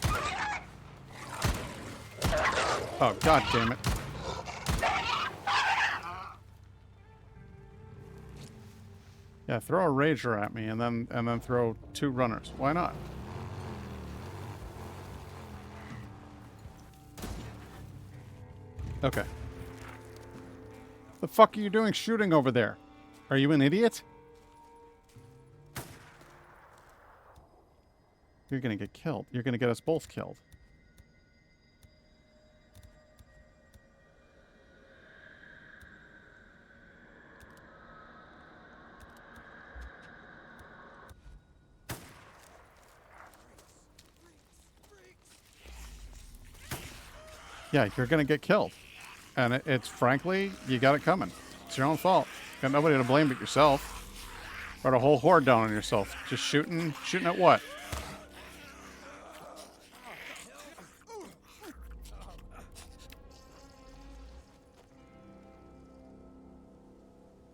Oh, god damn it. Yeah, throw a rager at me and then throw 2 runners. Why not? Okay. The fuck are you doing shooting over there? Are you an idiot? You're gonna get killed. You're gonna get us both killed. Yeah, you're gonna get killed. And it's frankly, you got it coming. It's your own fault. Got nobody to blame but yourself. Brought a whole horde down on yourself. Just shooting at what?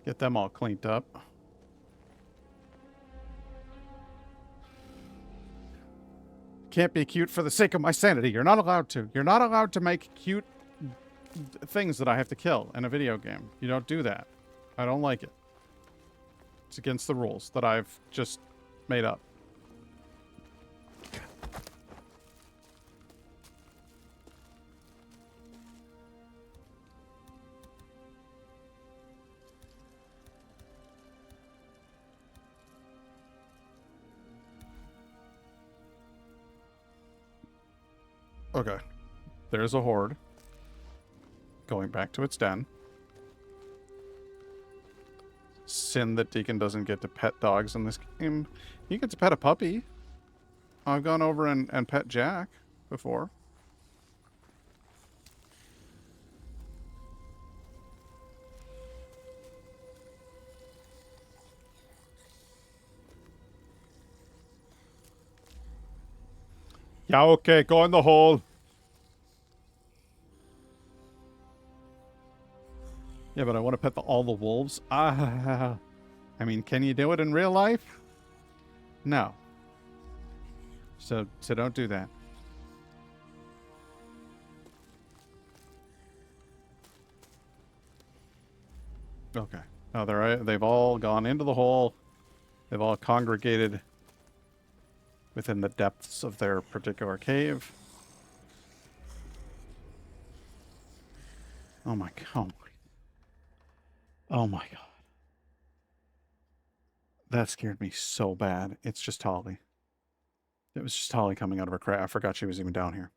Get them all cleaned up. Can't be cute for the sake of my sanity. You're not allowed to. You're not allowed to make cute things that I have to kill in a video game. You don't do that. I don't like it. It's against the rules that I've just made up. Okay. There's a horde. Going back to its den. Sin that Deacon doesn't get to pet dogs in this game. He gets to pet a puppy. I've gone over and pet Jack before. Yeah, okay, go in the hole. Yeah, but I want to pet all the wolves. I mean, can you do it in real life? No. So don't do that. Okay. Oh, they've all gone into the hole. They've all congregated within the depths of their particular cave. Oh my god. Oh my god. That scared me so bad. It's just Holly. It was just Holly coming out of her crack. I forgot she was even down here.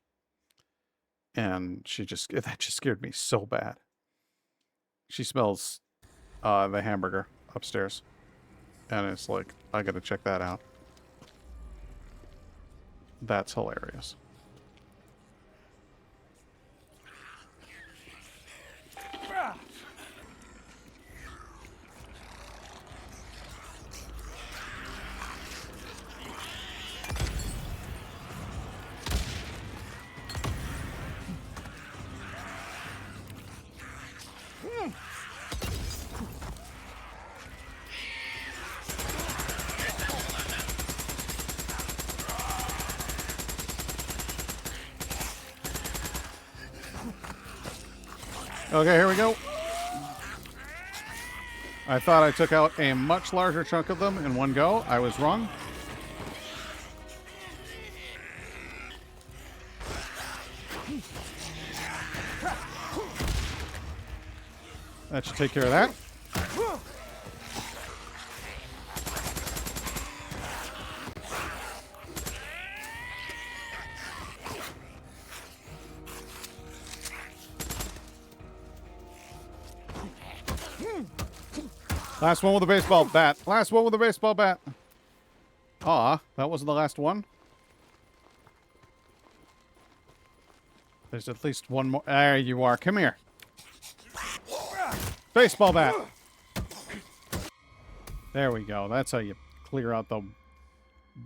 And that just scared me so bad. She smells the hamburger upstairs. And it's like, I gotta check that out. That's hilarious. Okay, here we go. I thought I took out a much larger chunk of them in one go. I was wrong. That should take care of that. Last one with a baseball bat. Last one with a baseball bat. Aw, that wasn't the last one. There's at least one more. There you are. Come here. Baseball bat. There we go. That's how you clear out the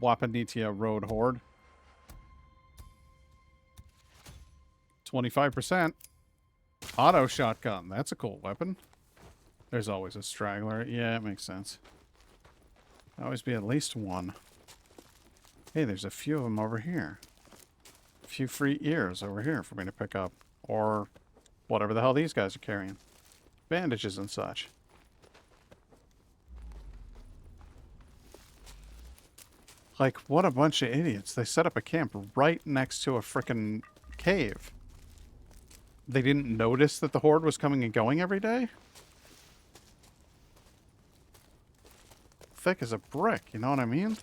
Wapanitia Road Horde. 25%. Auto shotgun. That's a cool weapon. There's always a straggler. Yeah, it makes sense. Always be at least one. Hey, there's a few of them over here. A few free ears over here for me to pick up. Or whatever the hell these guys are carrying. Bandages and such. Like, what a bunch of idiots. They set up a camp right next to a frickin' cave. They didn't notice that the horde was coming and going every day? Thick as a brick, you know what I mean?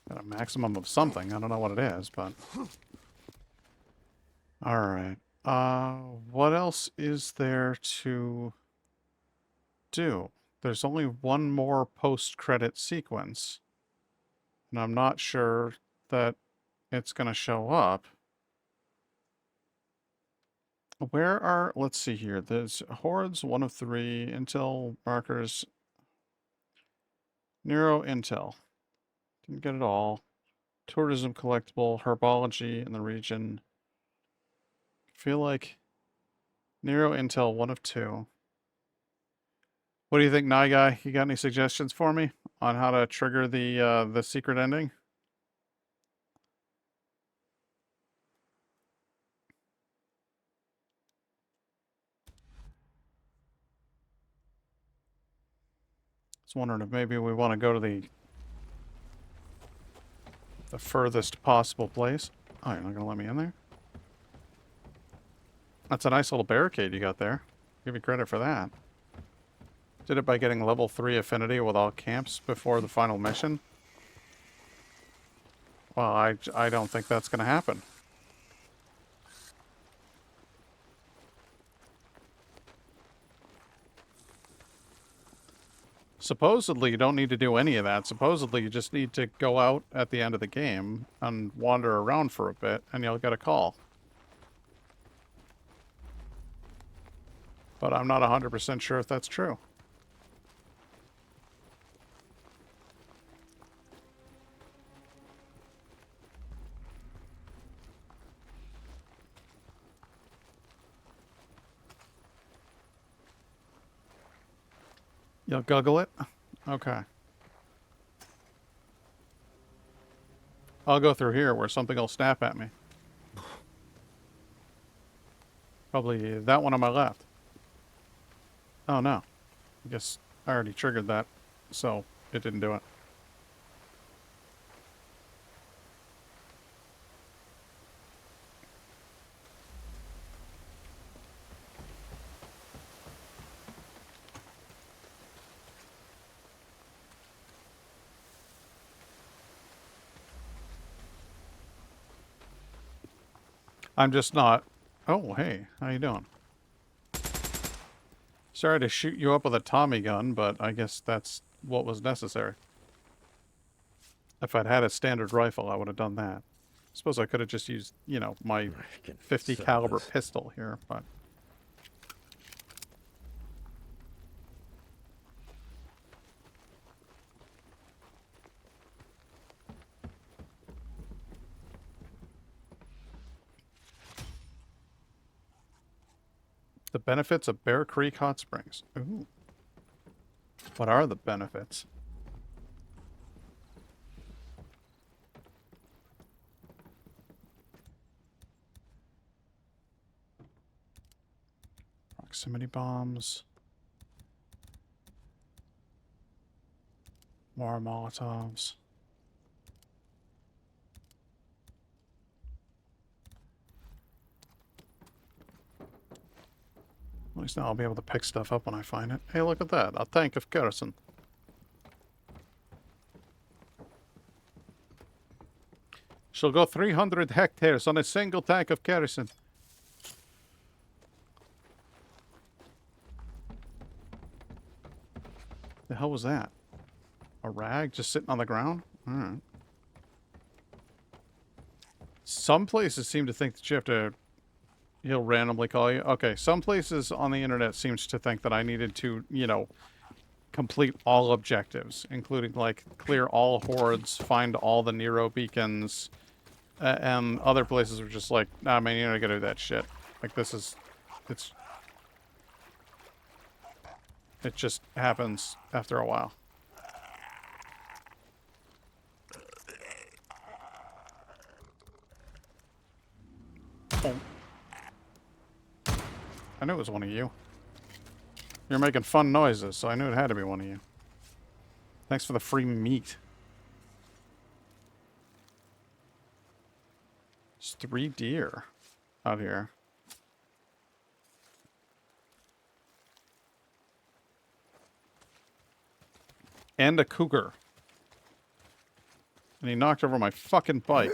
Got a maximum of something. I don't know what it is, but... Alright. What else is there to do? There's only one more post-credit sequence. And I'm not sure that it's going to show up. Where are... Let's see here. There's hordes, 1 of 3, intel markers, Neuro intel. Didn't get it all. Tourism collectible, herbology in the region. Feel like Neuro intel, 1 of 2. What do you think, Nye Guy? You got any suggestions for me on how to trigger the secret ending? I was wondering if maybe we want to go to the furthest possible place. Oh, you're not gonna let me in there? That's a nice little barricade you got there. Give you credit for that. Did it by getting level 3 affinity with all camps before the final mission. Well, I don't think that's gonna happen. Supposedly, you don't need to do any of that. Supposedly, you just need to go out at the end of the game and wander around for a bit, and you'll get a call. But I'm not 100% sure if that's true. You'll guggle it? Okay. I'll go through here where something will snap at me. Probably that one on my left. Oh no. I guess I already triggered that, so it didn't do it. I'm just not... Oh, hey. How you doing? Sorry to shoot you up with a Tommy gun, but I guess that's what was necessary. If I'd had a standard rifle, I would have done that. I suppose I could have just used, you know, my 50 caliber pistol here, but... The benefits of Bear Creek Hot Springs. Ooh. What are the benefits? Proximity bombs. More Molotovs. At least now I'll be able to pick stuff up when I find it. Hey, look at that. A tank of kerosene. She'll go 300 hectares on a single tank of kerosene. The hell was that? A rag just sitting on the ground? Alright. Some places seem to think that you have to... He'll randomly call you. Okay, some places on the internet seems to think that I needed to, you know, complete all objectives, including, like, clear all hordes, find all the Nero beacons, and other places were just like, nah, man, you're not gonna do that shit. Like, this is... It just happens after a while. Oh. I knew it was one of you. You're making fun noises, so I knew it had to be one of you. Thanks for the free meat. There's 3 deer out here. And a cougar. And he knocked over my fucking bike.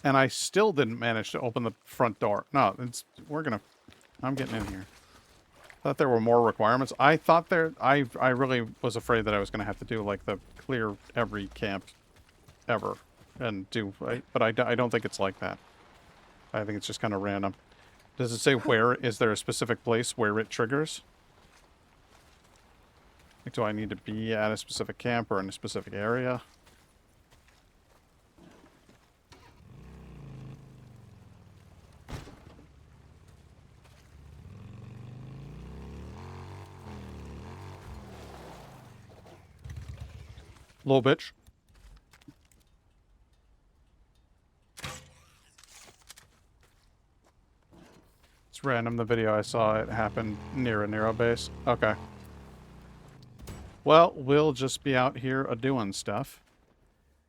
And I still didn't manage to open the front door. No, I'm getting in here. Thought there were more requirements. I thought I really was afraid that I was gonna have to do like the clear every camp ever and do, right? But I don't think it's like that. I think it's just kind of random. Does it say where? Is there a specific place where it triggers? Like, do I need to be at a specific camp or in a specific area? Little bitch. It's random. The video I saw, it happened near a Nero base. Okay. Well, we'll just be out here a-doing stuff.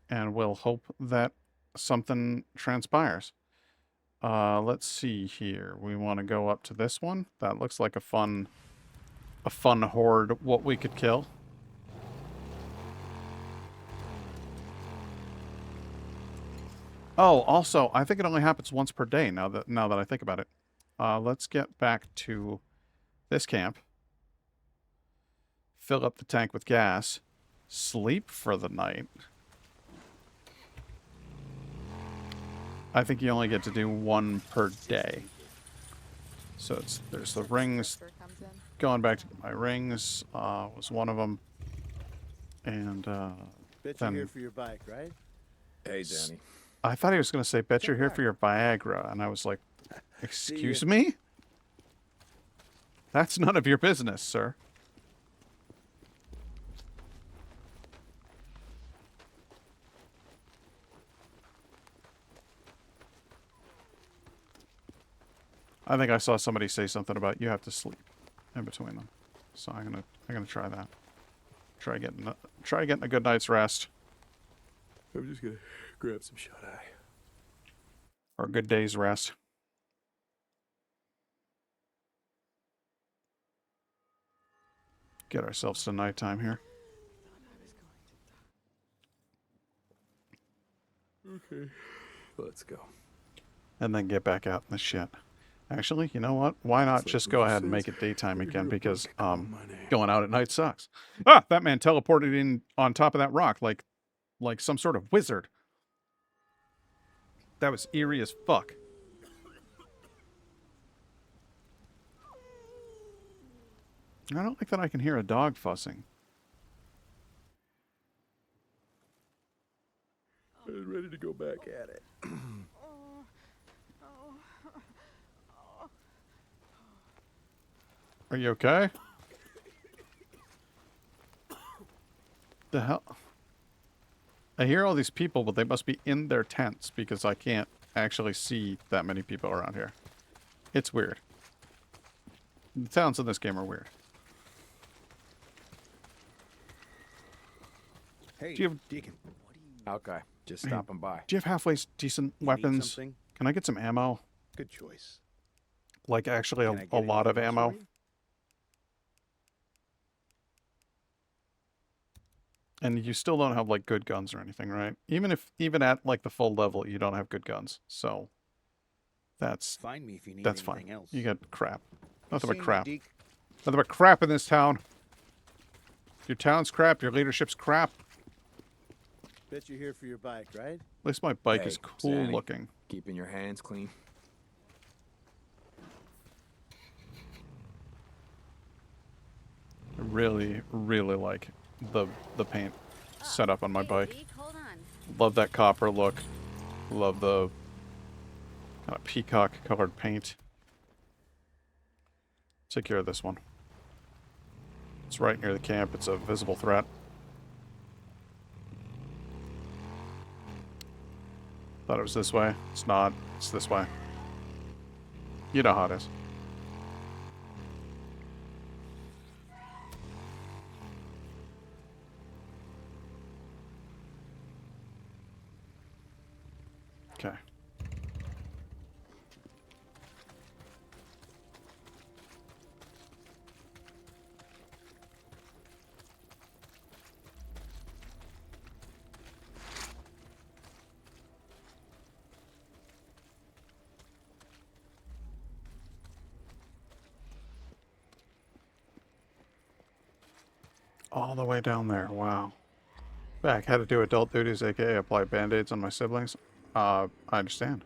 And we'll hope that something transpires. Let's see here. We want to go up to this one. That looks like a fun horde, what we could kill. Oh, also, I think it only happens once per day now that I think about it. Let's get back to this camp. Fill up the tank with gas. Sleep for the night. I think you only get to do 1 per day. So there's the rings. Going back to my rings was one of them. And Bet you're here for your bike, right? Hey, Danny. I thought he was going to say, bet you're here for your Viagra. And I was like, excuse me? That's none of your business, sir. I think I saw somebody say something about you have to sleep in between them. So I'm gonna try that. Try getting a good night's rest. I'm just gonna grab some shut-eye. Or a good day's rest. Get ourselves to nighttime here. Okay, let's go. And then get back out in the shit. Actually, you know what? Why not just go ahead and make it daytime again? Because going out at night sucks. Ah, that man teleported in on top of that rock like some sort of wizard. That was eerie as fuck. I don't like that I can hear a dog fussing. I was ready to go back at it. Are you okay? The hell? I hear all these people, but they must be in their tents because I can't actually see that many people around here. It's weird. The towns in this game are weird. Hey, Do you have Deacon. Okay, just stopping by. do you have halfway decent You need weapons? something? Can I get some ammo? Good choice. Like actually Can I a get lot of anything else ammo? for you? And you still don't have like good guns or anything, right? Even at like the full level, you don't have good guns. So that's Find me if you need that's anything fine. else. You got crap. Nothing but Seen me, crap. Deke? Nothing but crap in this town. Your town's crap. Your leadership's crap. Bet you're here for your bike, right? At least my bike Hey, is cool Zanny, looking. Keeping your hands clean. I really, really like the paint setup on my bike. Hold on. Love that copper look. Love the kind of peacock colored paint. Take care of this one. It's right near the camp. It's a visible threat. Thought it was this way. It's not. It's this way. You know how it is. Okay. All the way down there. Wow. Back. Had to do adult duties, aka apply band-aids on my siblings. I understand.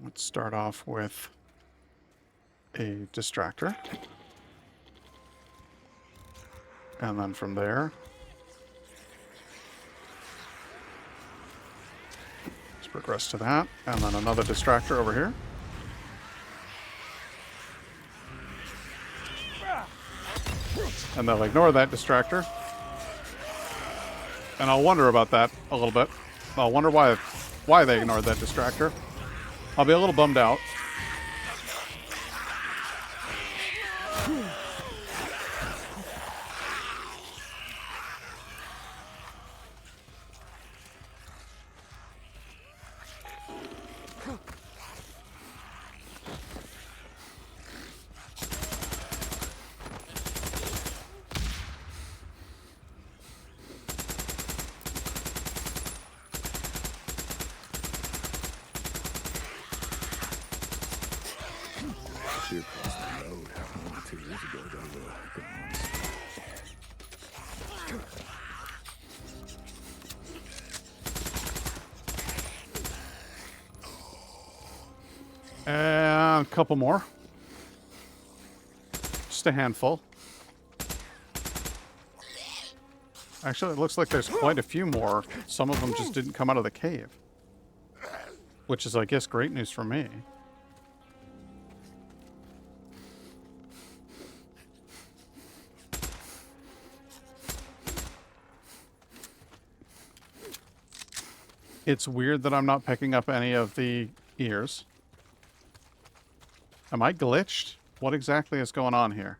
Let's start off with a distractor. And then from there, let's progress to that. And then another distractor over here. And they'll ignore that distractor. And I'll wonder about that a little bit. I'll wonder why they ignored that distractor. I'll be a little bummed out. Here across the road, 2 years ago, there were guns. And a couple more. Just a handful. Actually, it looks like there's quite a few more. Some of them just didn't come out of the cave. Which is, I guess, great news for me. It's weird that I'm not picking up any of the ears. Am I glitched? What exactly is going on here?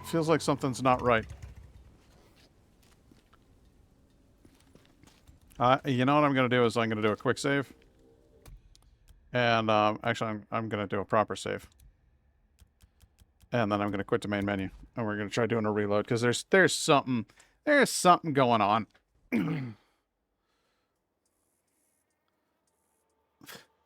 Feels like something's not right. You know what I'm going to do is I'm going to do a quick save. And actually, I'm going to do a proper save. And then I'm going to quit the main menu. And we're going to try doing a reload. Because there's something going on.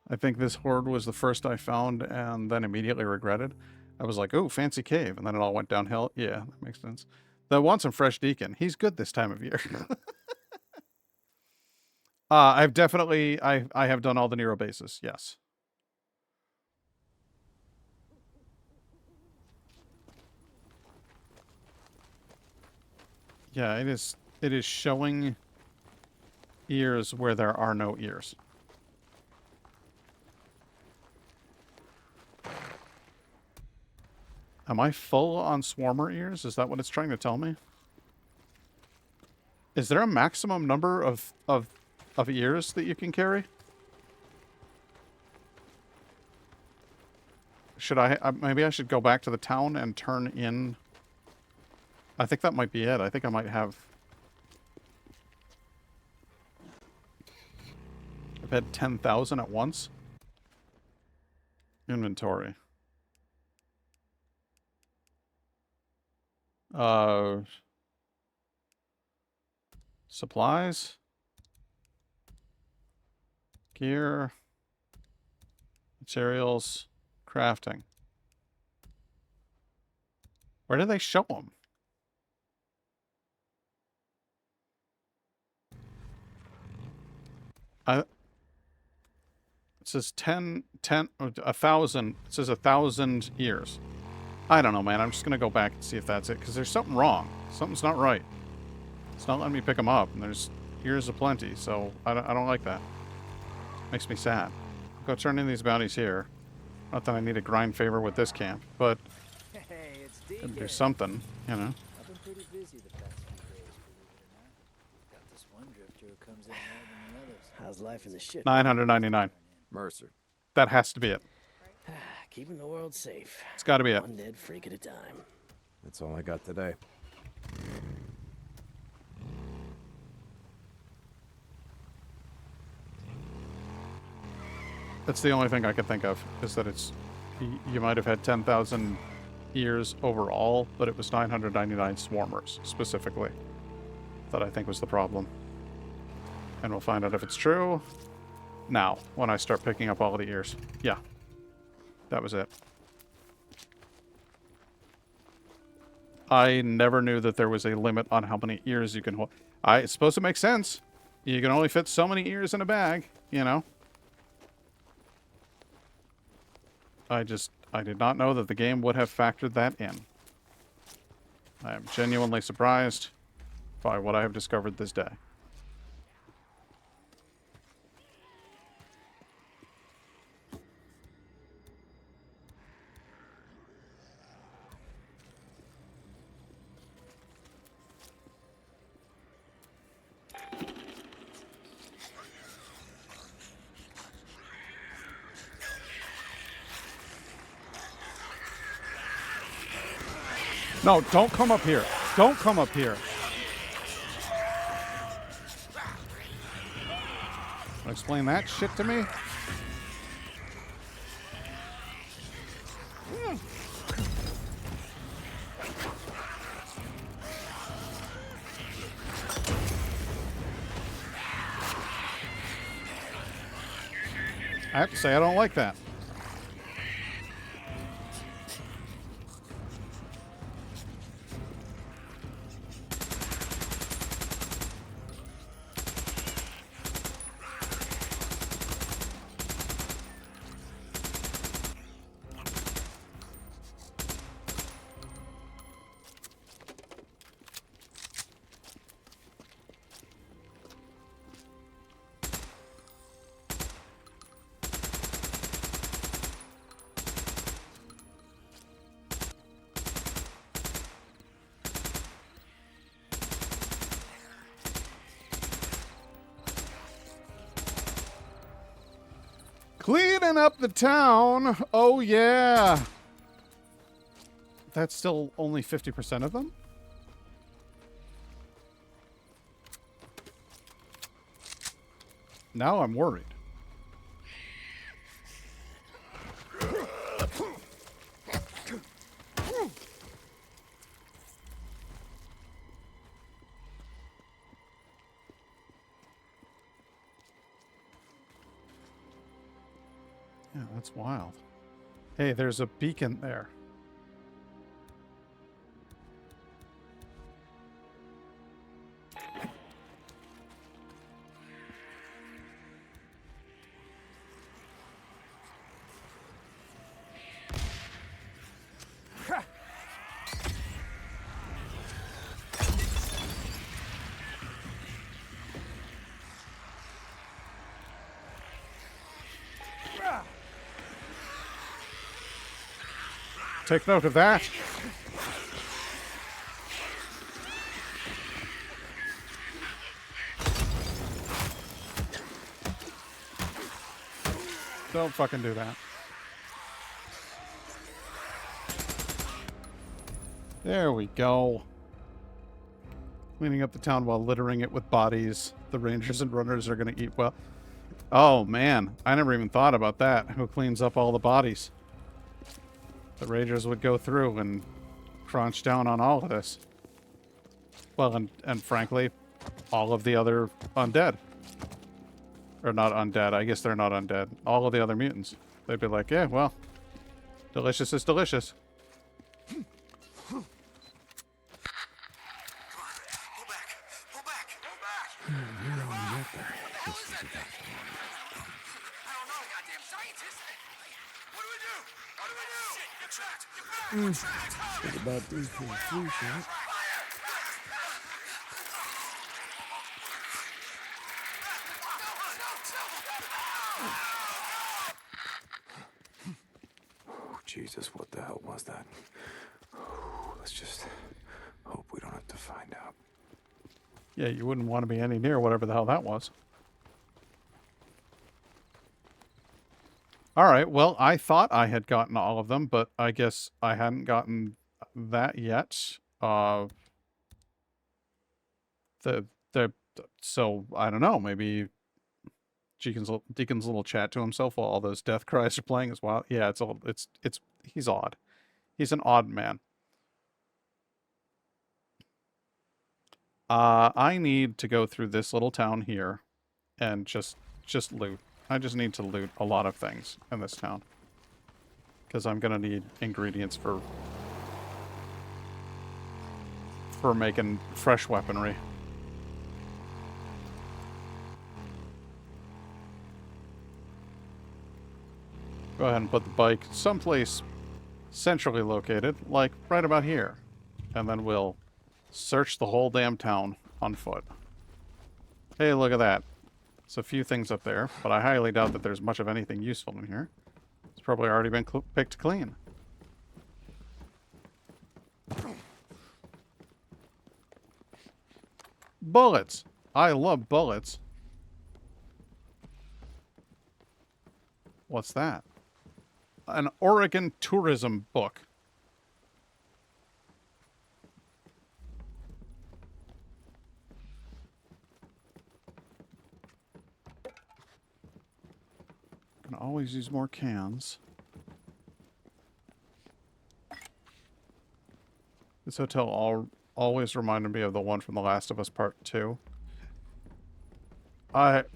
I think this horde was the first I found and then immediately regretted. I was like, oh, fancy cave. And then it all went downhill. Yeah, that makes sense. The want some fresh deacon. He's good this time of year. I've definitely, I have done all the Nero bases. Yes. Yeah, it is showing ears where there are no ears. Am I full on swarmer ears? Is that what it's trying to tell me? Is there a maximum number of ears that you can carry? Should maybe I should go back to the town and turn in... I think that might be it. I think I might have... I've had 10,000 at once. Inventory. Supplies. Gear. Materials. Crafting. Where do they show them? It says 1,000. It says 1,000 ears. I don't know, man. I'm just going to go back and see if that's it, because there's something wrong. Something's not right. It's not letting me pick them up, and there's ears aplenty, so I don't like that. Makes me sad. I'll go turn in these bounties here. Not that I need a grind favor with this camp, but Hey, it's could do something, you know. I've been pretty busy the past few days, believe it or not. Got this one drifter who comes in more than the others. How's life in the shit? 999. Mercer. That has to be it. Keeping the world safe. It's got to be it. One dead freak at a time. That's all I got today. That's the only thing I could think of, is that it's... You might have had 10,000 ears overall, but it was 999 swarmers, specifically. That I think was the problem. And we'll find out if it's true now, when I start picking up all of the ears. Yeah. That was it. I never knew that there was a limit on how many ears you can hold. It's supposed to make sense. You can only fit so many ears in a bag, you know? I did not know that the game would have factored that in. I am genuinely surprised by what I have discovered this day. No, don't come up here. Don't come up here. Explain that shit to me? I have to say, I don't like that. Cleaning up the town. Oh, yeah. That's still only 50% of them? Now I'm worried. Yeah, that's wild. Hey, there's a beacon there. Take note of that. Don't fucking do that. There we go. Cleaning up the town while littering it with bodies. The rangers and runners are going to eat well. Oh, man. I never even thought about that. Who cleans up all the bodies? The rangers would go through and crunch down on all of this. Well, and frankly, all of the other undead. Or not undead. I guess they're not undead. All of the other mutants. They'd be like, yeah, well, delicious is delicious. Think about this for a flu shot. Oh, Jesus, what the hell was that? Let's just hope we don't have to find out. Yeah, you wouldn't want to be any near whatever the hell that was. Alright, well, I thought I had gotten all of them, but I guess I hadn't gotten that yet. So, I don't know, maybe Deacon's little chat to himself while all those death cries are playing as well. Yeah, he's odd. He's an odd man. I need to go through this little town here and just loot. I just need to loot a lot of things in this town. Because I'm going to need ingredients for making fresh weaponry. Go ahead and put the bike someplace centrally located, like right about here. And then we'll search the whole damn town on foot. Hey, look at that. There's a few things up there, but I highly doubt that there's much of anything useful in here. It's probably already been picked clean. Bullets! I love bullets. What's that? An Oregon tourism book. Can always use more cans. This hotel always reminded me of the one from The Last of Us Part 2. I'm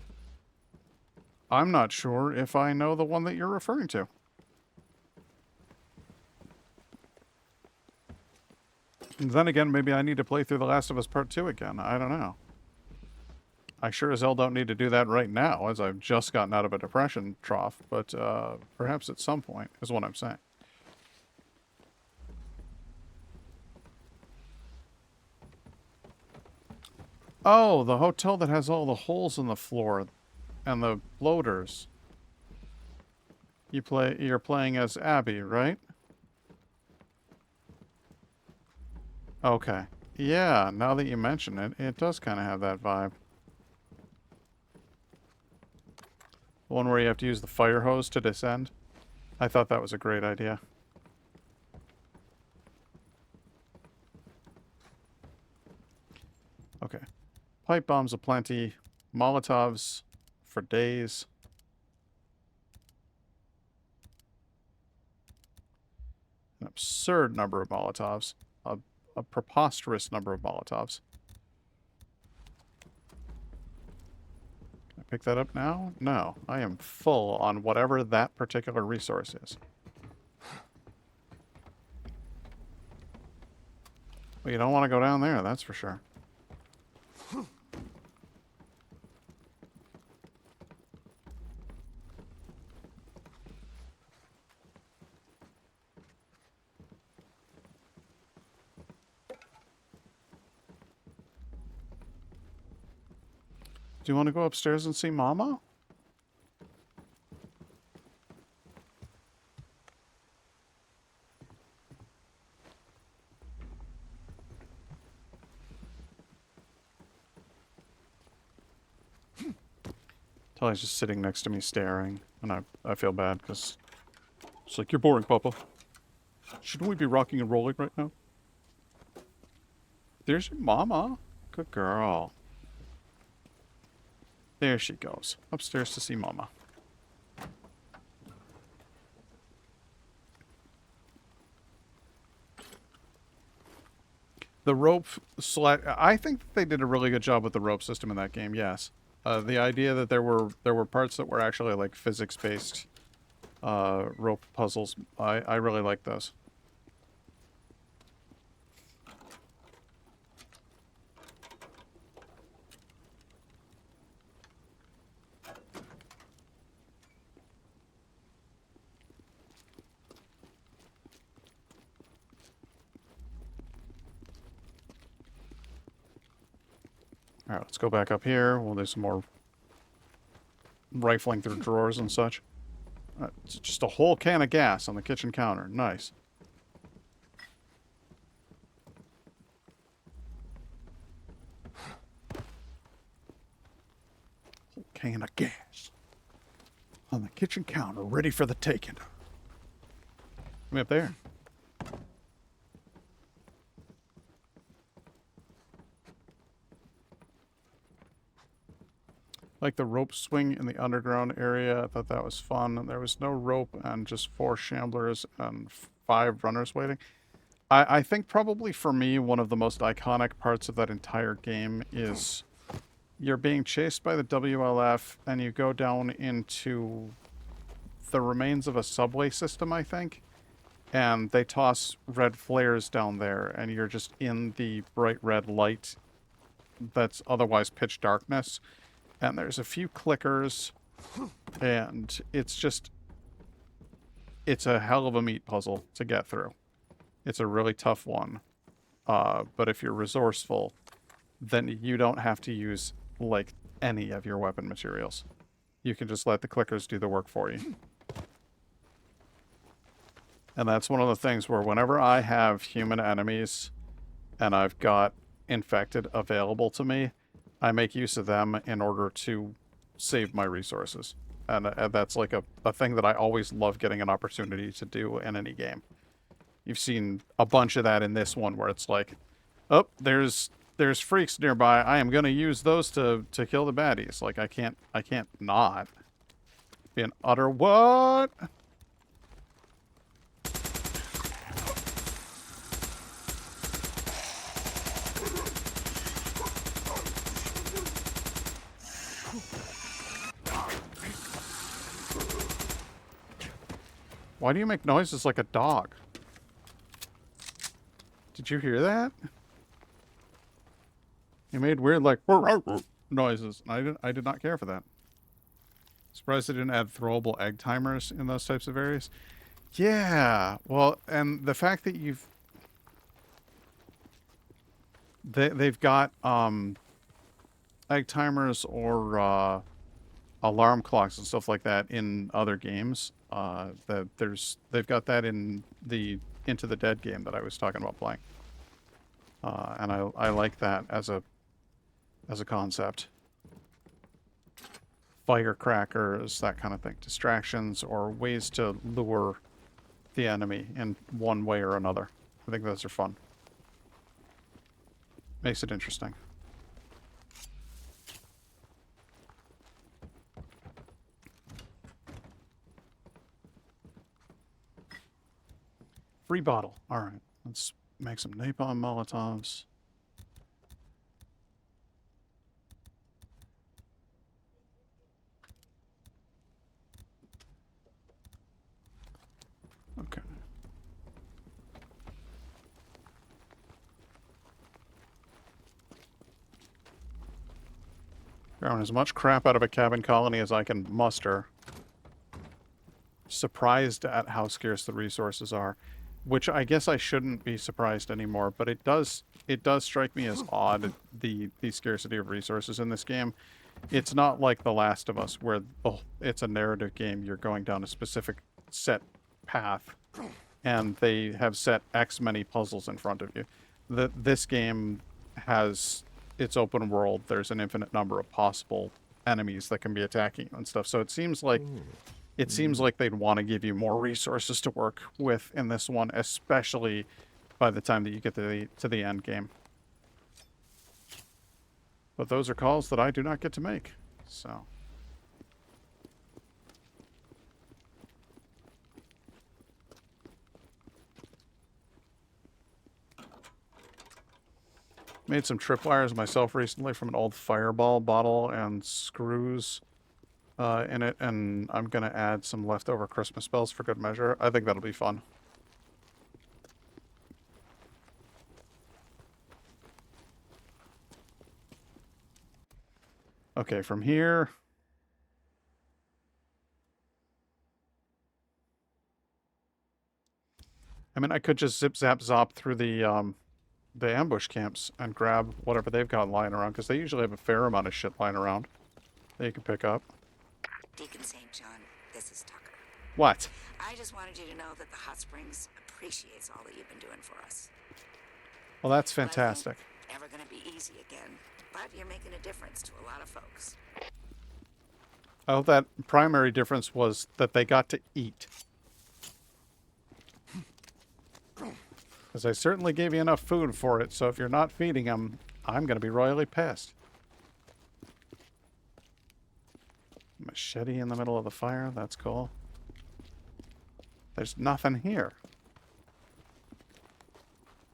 not sure if I know the one that you're referring to. And then again, maybe I need to play through The Last of Us Part 2 again. I don't know. I sure as hell don't need to do that right now, as I've just gotten out of a depression trough, but perhaps at some point is what I'm saying. Oh, the hotel that has all the holes in the floor and the bloaters. You're playing as Abby, right? Okay. Yeah, now that you mention it, it does kind of have that vibe. The one where you have to use the fire hose to descend. I thought that was a great idea. Okay. Pipe bombs aplenty. Molotovs for days. An absurd number of Molotovs. A preposterous number of Molotovs. Can I pick that up now? No. I am full on whatever that particular resource is. Well, you don't want to go down there, that's for sure. Do you want to go upstairs and see Mama? Charlie's just sitting next to me staring, and I feel bad because it's like, you're boring, Papa. Shouldn't we be rocking and rolling right now? There's your mama. Good girl. There she goes. Upstairs to see mama. The rope I think that they did a really good job with the rope system in that game, yes. The idea that there were parts that were actually like physics-based rope puzzles, I really like those. Alright, let's go back up here. We'll do some more rifling through drawers and such. It's just a whole can of gas on the kitchen counter. Nice. Whole can of gas on the kitchen counter, ready for the taking. Come up there. Like the rope swing in the underground area. I thought that was fun. There was no rope and just 4 shamblers and 5 runners waiting. I think probably for me, one of the most iconic parts of that entire game is you're being chased by the WLF and you go down into the remains of a subway system, I think. And they toss red flares down there and you're just in the bright red light that's otherwise pitch darkness. And there's a few clickers, and it's a hell of a meat puzzle to get through. It's a really tough one. But if you're resourceful, then you don't have to use, like, any of your weapon materials. You can just let the clickers do the work for you. And that's one of the things where whenever I have human enemies, and I've got infected available to me, I make use of them in order to save my resources. And that's like a thing that I always love getting an opportunity to do in any game. You've seen a bunch of that in this one where it's like, oh, there's freaks nearby. I am going to use those to kill the baddies. Like, I can't not be an utter what? Why do you make noises like a dog? Did you hear that? He made weird like noises. I did not care for that. Surprised they didn't add throwable egg timers in those types of areas. Yeah, well, and the fact that they've got egg timers or alarm clocks and stuff like that in other games. They've got that in the Into the Dead game that I was talking about playing, and I like that as a concept. Firecrackers, that kind of thing, distractions or ways to lure the enemy in one way or another. I think those are fun. Makes it interesting. Free bottle. All right, let's make some napalm Molotovs. Okay. Throwing as much crap out of a cabin colony as I can muster. Surprised at how scarce the resources are. Which I guess I shouldn't be surprised anymore, but it does strike me as odd, the scarcity of resources in this game. It's not like The Last of Us, where it's a narrative game. You're going down a specific set path, and they have set X many puzzles in front of you. This game has its open world. There's an infinite number of possible enemies that can be attacking you and stuff. So it seems like they'd want to give you more resources to work with in this one, especially by the time that you get to the end game. But those are calls that I do not get to make. So made some tripwires myself recently from an old Fireball bottle and screws in it, and I'm going to add some leftover Christmas bells for good measure. I think that'll be fun. Okay, from here... I mean, I could just zip, zap, zop through the ambush camps and grab whatever they've got lying around, because they usually have a fair amount of shit lying around that you can pick up. Deacon St. John, this is Tucker. What? I just wanted you to know that the Hot Springs appreciates all that you've been doing for us. Well, that's fantastic. Never gonna be easy again, but you're making a difference to a lot of folks. I hope that primary difference was that they got to eat. Because I certainly gave you enough food for it, so if you're not feeding them, I'm going to be royally pissed. Machete in the middle of the fire, that's cool. There's nothing here.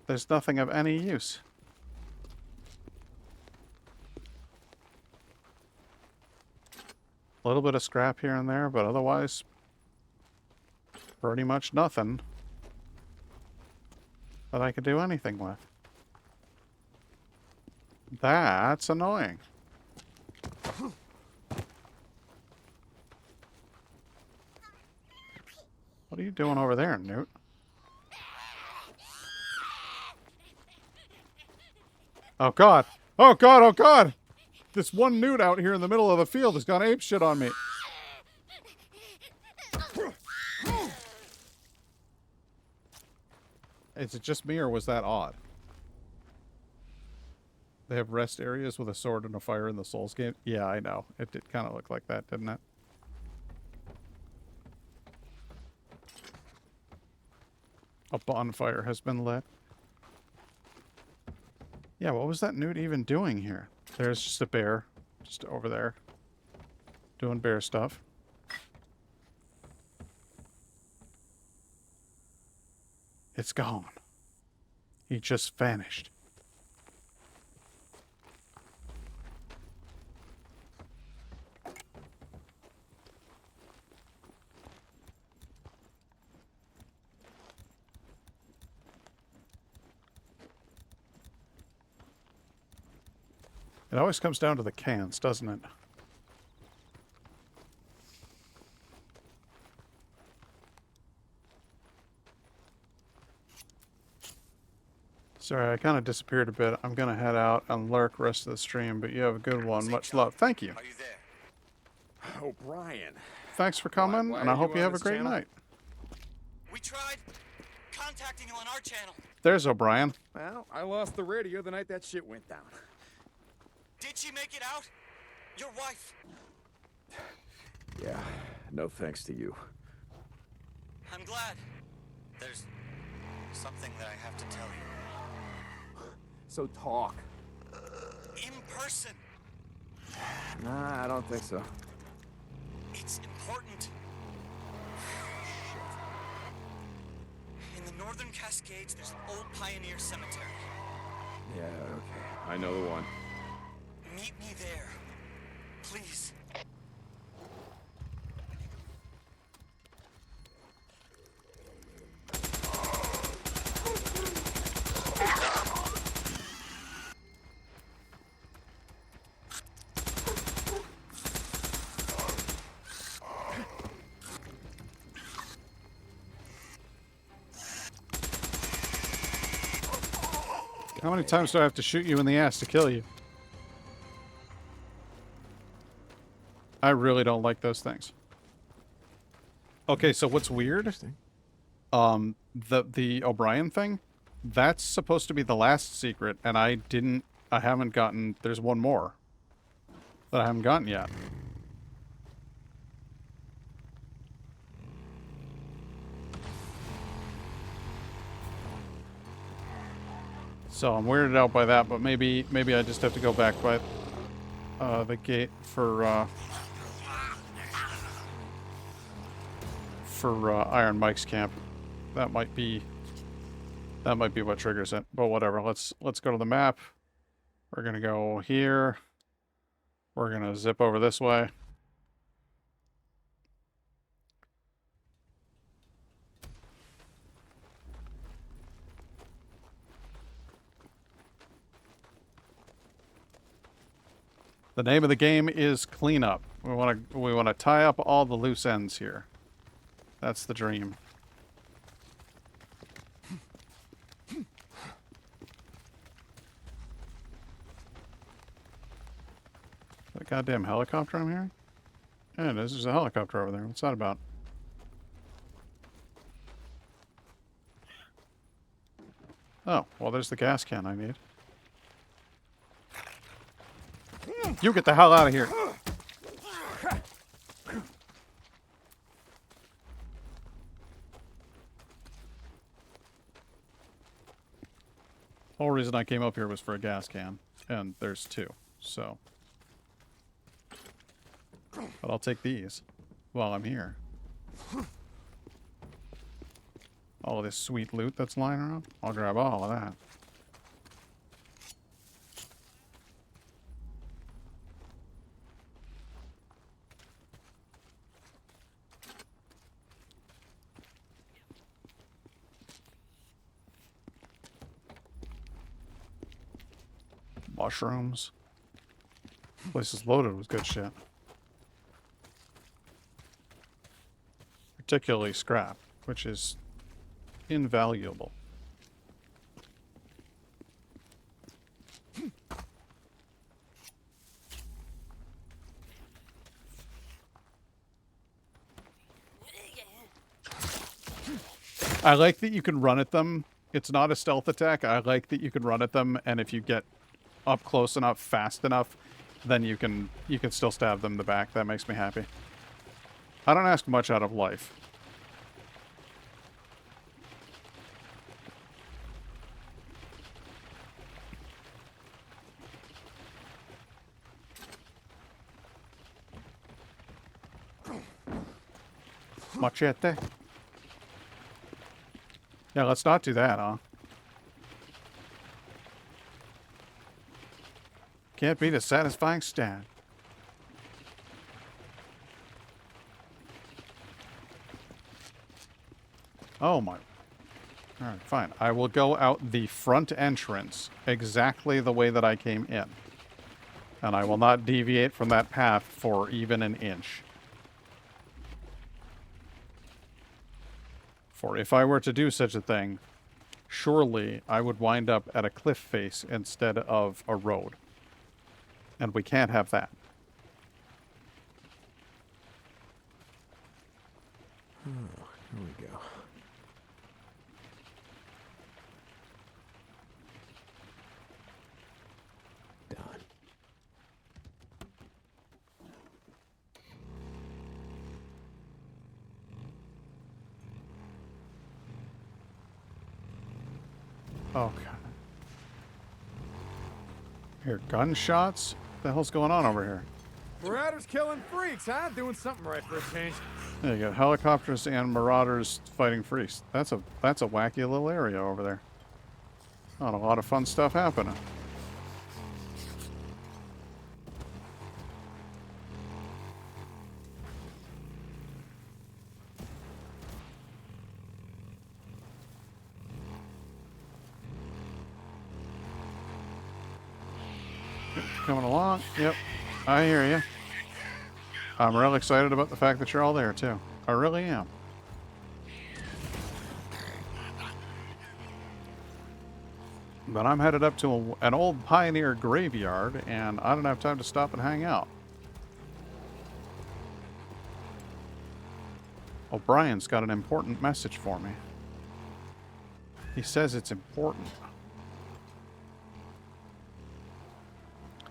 There's nothing of any use. A little bit of scrap here and there, but otherwise, pretty much nothing that I could do anything with. That's annoying. What are you doing over there, Newt? Oh god! Oh god, oh god! This one Newt out here in the middle of the field has gone ape shit on me. Is it just me, or was that odd? They have rest areas with a sword and a fire in the Souls game? Yeah, I know. It did kind of look like that, didn't it? A bonfire has been lit. Yeah, what was that Newt even doing here? There's just a bear. Just over there. Doing bear stuff. It's gone. He just vanished. It always comes down to the cans, doesn't it? Sorry, I kind of disappeared a bit. I'm going to head out and lurk rest of the stream, but you have a good one. Much love. Thank you. Are you there? Oh, Brian. Thanks for coming, Why and I are hope you on have a this great channel? night. We tried contacting you on our channel. There's O'Brien. Well, I lost the radio the night that shit went down. Did she make it out? Your wife? Yeah, no thanks to you. I'm glad. There's something that I have to tell you. So talk. In person. Nah, I don't think so. It's important. In the northern Cascades, there's an old pioneer cemetery. Yeah, okay. I know the one. Meet me there. Please. How many times do I have to shoot you in the ass to kill you? I really don't like those things. Okay, so what's weird? The O'Brien thing, that's supposed to be the last secret, and I haven't gotten, there's one more. that I haven't gotten yet. So I'm weirded out by that, but maybe I just have to go back by the gate for Iron Mike's camp. That might be what triggers it. But whatever. Let's go to the map. We're gonna go here. We're gonna zip over this way. The name of the game is cleanup. We want to tie up all the loose ends here. That's the dream. That goddamn helicopter I'm hearing? Yeah, there's a helicopter over there. What's that about? Oh, well, there's the gas can I need. You get the hell out of here. The whole reason I came up here was for a gas can, and there's two, so. But I'll take these while I'm here. All of this sweet loot that's lying around, I'll grab all of that. Mushrooms. Place is loaded with good shit. Particularly scrap, which is invaluable. I like that you can run at them. It's not a stealth attack. I like that you can run at them, and if you get up close enough, fast enough, then you can still stab them in the back. That makes me happy. I don't ask much out of life. Machete. Yeah, let's not do that, huh? Can't beat a satisfying stab. Oh my. Alright, fine. I will go out the front entrance exactly the way that I came in. And I will not deviate from that path for even an inch. For if I were to do such a thing, surely I would wind up at a cliff face instead of a road. And we can't have that. Oh, here we go. Done. Okay. Here, gunshots? What the hell's going on over here? Marauders killing freaks, huh? Doing something right for a change. Yeah, you got helicopters and marauders fighting freaks. That's a wacky little area over there. Not a lot of fun stuff happening. Coming along. Yep. I hear you. I'm real excited about the fact that you're all there, too. I really am. But I'm headed up to an old pioneer graveyard, and I don't have time to stop and hang out. O'Brien's got an important message for me. He says it's important.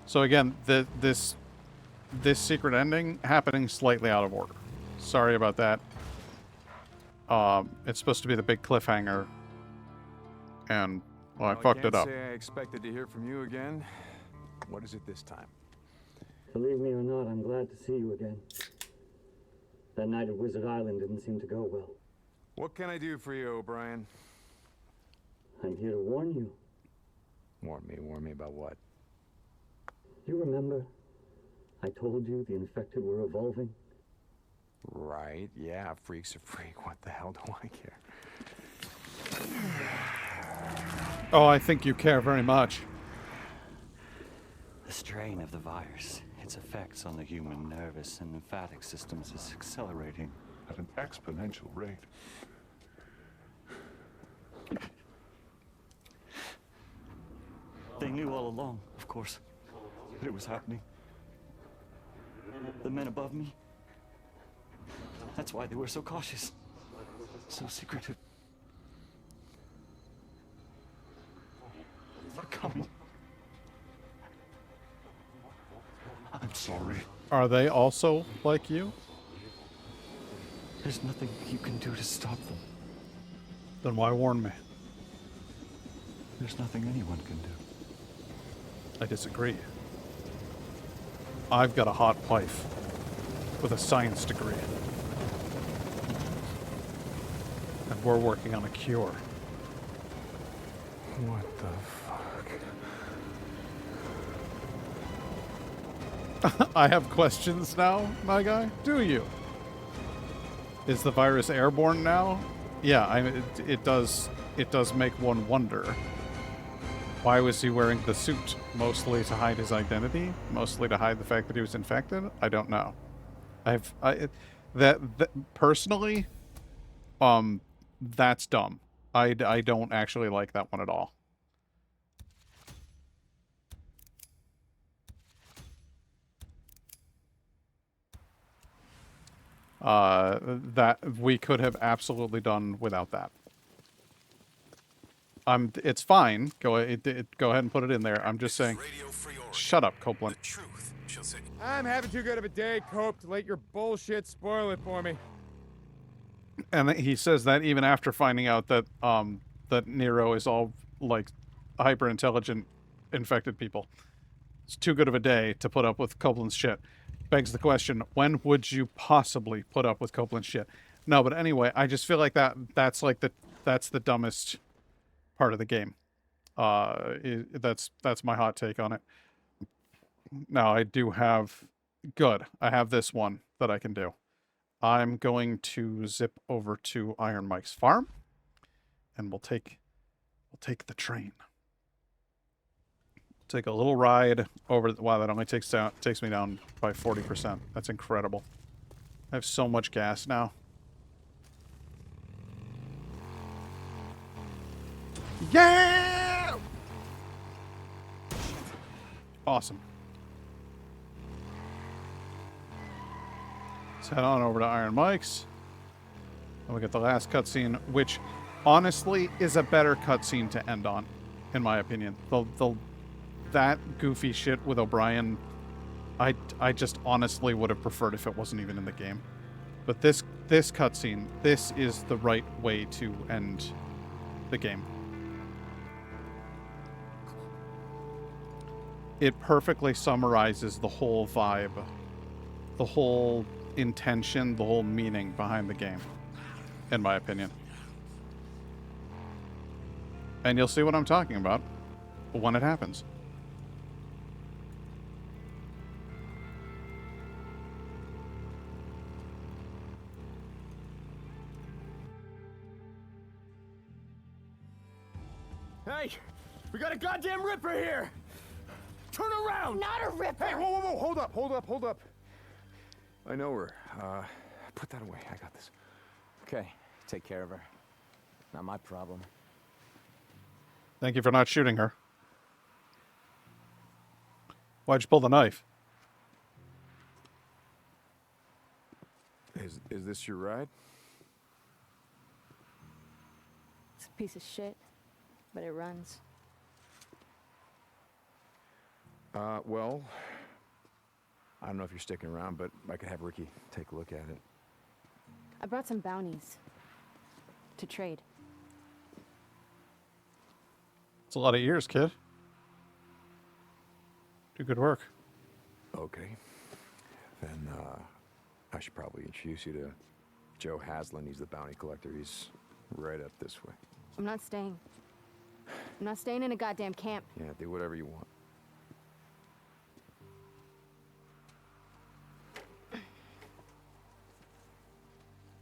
So again, this this secret ending happening slightly out of order. Sorry about that. It's supposed to be the big cliffhanger, and well, I fucked it up. I can't say I expected to hear from you again. What is it this time? Believe me or not, I'm glad to see you again. That night at Wizard Island didn't seem to go well. What can I do for you, O'Brien? I'm here to warn you. Warn me about what? You remember? I told you the infected were evolving. Right, yeah, freak's a freak. What the hell do I care? Oh, I think you care very much. The strain of the virus, its effects on the human nervous and lymphatic systems is accelerating at an exponential rate. They knew all along, of course, that it was happening. The men above me. That's why they were so cautious, so secretive. They're coming. I'm sorry. Are they also like you? There's nothing you can do to stop them. Then why warn me? There's nothing anyone can do. I disagree. I've got a hot wife with a science degree. And we're working on a cure. What the fuck? I have questions now, my guy. Do you? Is the virus airborne now? Yeah, it does make one wonder. Why was he wearing the suit? Mostly to hide his identity? Mostly to hide the fact that he was infected? I don't know. Personally, that's dumb. I don't actually like that one at all. That we could have absolutely done without that. It's fine. Go ahead and put it in there. I'm just saying. Shut up, Copeland. I'm having too good of a day, Cope, to let your bullshit spoil it for me. And he says that even after finding out that that Nero is all like hyper intelligent infected people. It's too good of a day to put up with Copeland's shit. Begs the question, when would you possibly put up with Copeland's shit? No, but anyway, I just feel like that's the dumbest part of the game. That's my hot take on it. Now I do have I have this one that I can do. I'm going to zip over to Iron Mike's farm, and we'll take the train. Take a little ride over. Wow, that only takes me down by 40%. That's incredible. I have so much gas now. Yeah! Awesome. Let's head on over to Iron Mike's. And we get the last cutscene, which honestly is a better cutscene to end on, in my opinion. That goofy shit with O'Brien, I just honestly would have preferred if it wasn't even in the game. But this cutscene, this is the right way to end the game. It perfectly summarizes the whole vibe, the whole intention, the whole meaning behind the game, in my opinion. And you'll see what I'm talking about when it happens. Hey, we got a goddamn Ripper here! Turn around! Not a Ripper! Hey, whoa, hold up. I know her. Put that away, I got this. Okay, take care of her. Not my problem. Thank you for not shooting her. Why'd you pull the knife? Is this your ride? It's a piece of shit, but it runs. Well, I don't know if you're sticking around, but I could have Ricky take a look at it. I brought some bounties to trade. It's a lot of years, kid. Do good work. Okay. Then, I should probably introduce you to Joe Haslam. He's the bounty collector. He's right up this way. I'm not staying. I'm not staying in a goddamn camp. Yeah, do whatever you want.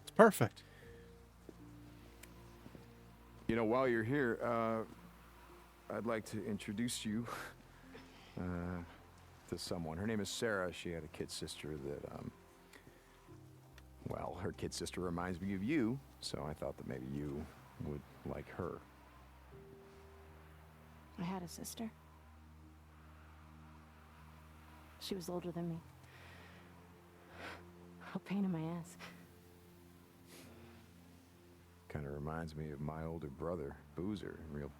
It's perfect. You know, while you're here, I'd like to introduce you to someone. Her name is Sarah. She had a kid sister that, well, her kid sister reminds me of you, so I thought that maybe you would like her. I had a sister. She was older than me. A pain in my ass. Kind of reminds me of my older brother, Boozer. Real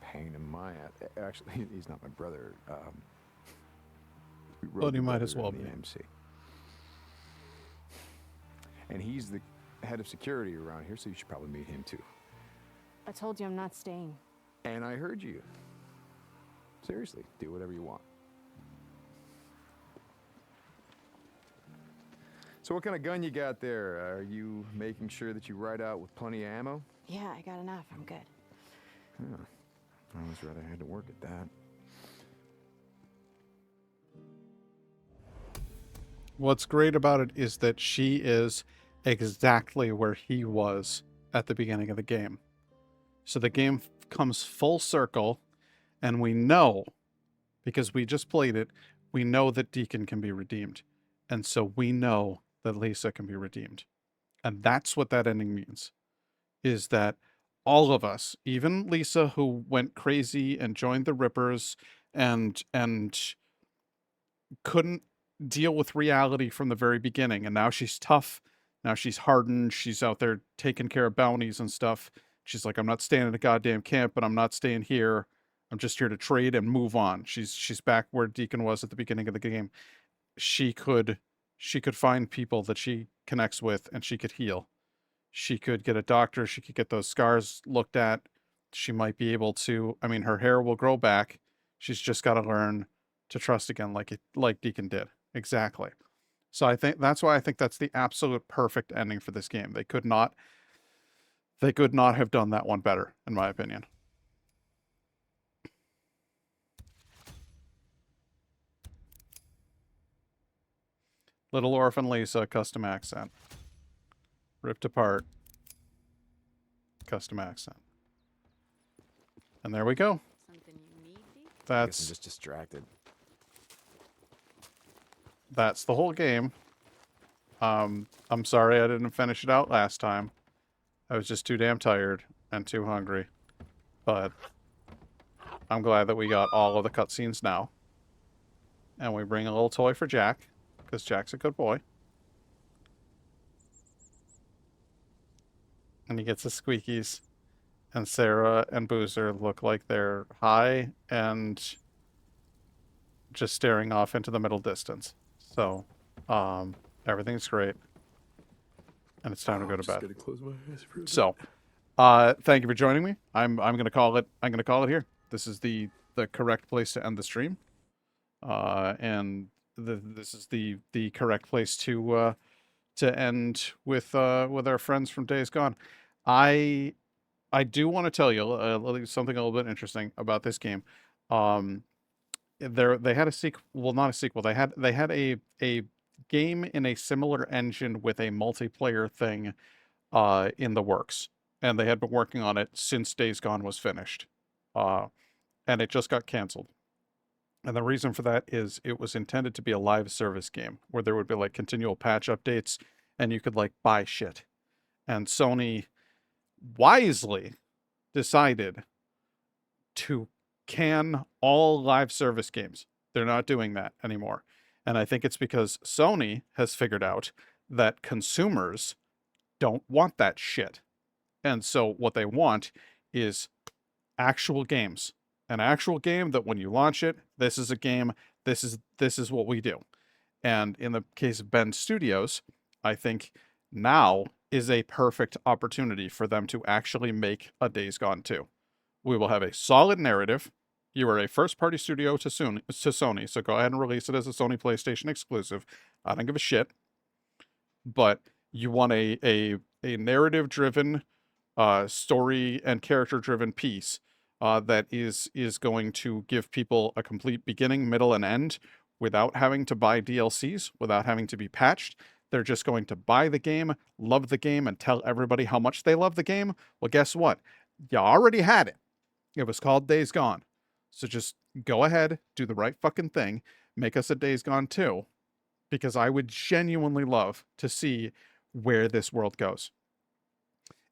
pain in my ass. Actually, he's not my brother. We rode But he might together as well in be. the MC. And he's the head of security around here, so you should probably meet him too. I told you I'm not staying. And I heard you. Seriously, do whatever you want. So what kind of gun you got there? Are you making sure that you ride out with plenty of ammo? Yeah, I got enough. I'm good. Yeah. I always rather had to work at that. What's great about it is that she is exactly where he was at the beginning of the game. So the game comes full circle, and we know, because we just played it, we know that Deacon can be redeemed. And so we know that Lisa can be redeemed. And that's what that ending means, is that all of us, even Lisa, who went crazy and joined the Rippers and couldn't deal with reality from the very beginning, and now she's tough, now she's hardened, she's out there taking care of bounties and stuff. She's like, I'm not staying in a goddamn camp, but I'm not staying here. I'm just here to trade and move on. She's back where Deacon was at the beginning of the game. She could find people that she connects with, and she could heal. She could get a doctor. She could get those scars looked at. She might be able to, I mean, her hair will grow back. She's just got to learn to trust again, like Deacon did. Exactly. So I think that's why I think that's the absolute perfect ending for this game. They could not have done that one better, in my opinion. Little Orphan Lisa, custom accent. Ripped apart, custom accent. And there we go. I guess I'm just distracted. That's the whole game. I'm sorry I didn't finish it out last time. I was just too damn tired and too hungry. But I'm glad that we got all of the cutscenes now. And we bring a little toy for Jack, because Jack's a good boy. And he gets the squeakies. And Sarah and Boozer look like they're high and just staring off into the middle distance. So, everything's great. And it's time to go to bed. Just gonna close my eyes for a bit. So, thank you for joining me. I'm gonna call it here. This is the correct place to end the stream. And this is the correct place to end with our friends from Days Gone. I do want to tell you something a little bit interesting about this game. They had a sequel, well, not a sequel. They had a game in a similar engine with a multiplayer thing in the works, and they had been working on it since Days Gone was finished, and it just got canceled. And the reason for that is it was intended to be a live service game where there would be like continual patch updates, and you could like buy shit. And Sony wisely decided to can all live service games. They're not doing that anymore. And I think it's because Sony has figured out that consumers don't want that shit. And so what they want is actual games. An actual game that when you launch it, this is a game, this is what we do. And in the case of Bend Studios, I think now is a perfect opportunity for them to actually make a Days Gone 2. We will have a solid narrative. You are a first-party studio to Sony, so go ahead and release it as a Sony PlayStation exclusive. I don't give a shit. But you want a narrative-driven, story and character-driven piece that is going to give people a complete beginning, middle, and end without having to buy DLCs, without having to be patched. They're just going to buy the game, love the game, and tell everybody how much they love the game. Well, guess what? You already had it. It was called Days Gone. So just go ahead, do the right fucking thing, make us a Days Gone 2, because I would genuinely love to see where this world goes.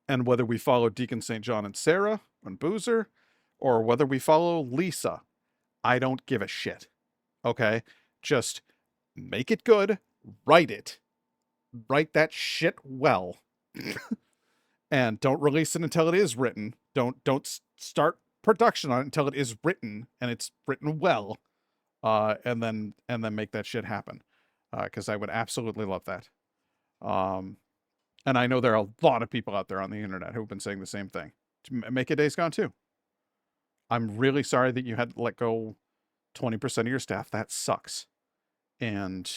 And whether we follow Deacon St. John and Sarah and Boozer, or whether we follow Lisa, I don't give a shit. Okay? Just make it good, write it, write that shit well, and don't release it until it is written. Don't start production on it until it is written and it's written well, and then make that shit happen, because I would absolutely love that. And I know there are a lot of people out there on the internet who've been saying the same thing. Make it Days Gone 2. I'm really sorry that you had to let go 20% of your staff. That sucks. And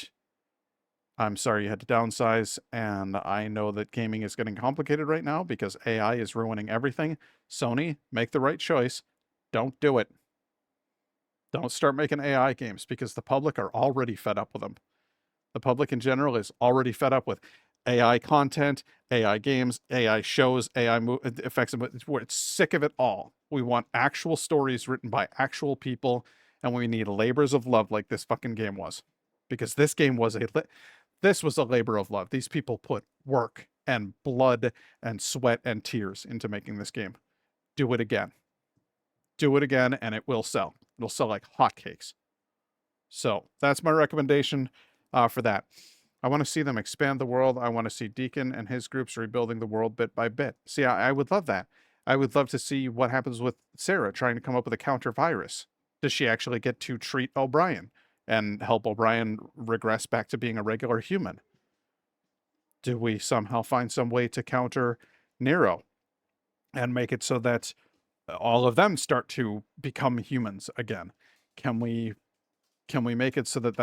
I'm sorry you had to downsize. And I know that gaming is getting complicated right now because AI is ruining everything. Sony, make the right choice. Don't do it. Don't start making AI games because the public are already fed up with them. The public in general is already fed up with AI content, AI games, AI shows, AI effects. We're sick of it all. We want actual stories written by actual people, and we need labors of love like this fucking game was. Because this game was this was a labor of love. These people put work and blood and sweat and tears into making this game. Do it again. Do it again, and it will sell. It'll sell like hotcakes. So that's my recommendation for that. I want to see them expand the world. I want to see Deacon and his groups rebuilding the world bit by bit. See, I would love that. I would love to see what happens with Sarah trying to come up with a counter virus. Does she actually get to treat O'Brien and help O'Brien regress back to being a regular human? Do we somehow find some way to counter Nero and make it so that all of them start to become humans again? Can we make it so that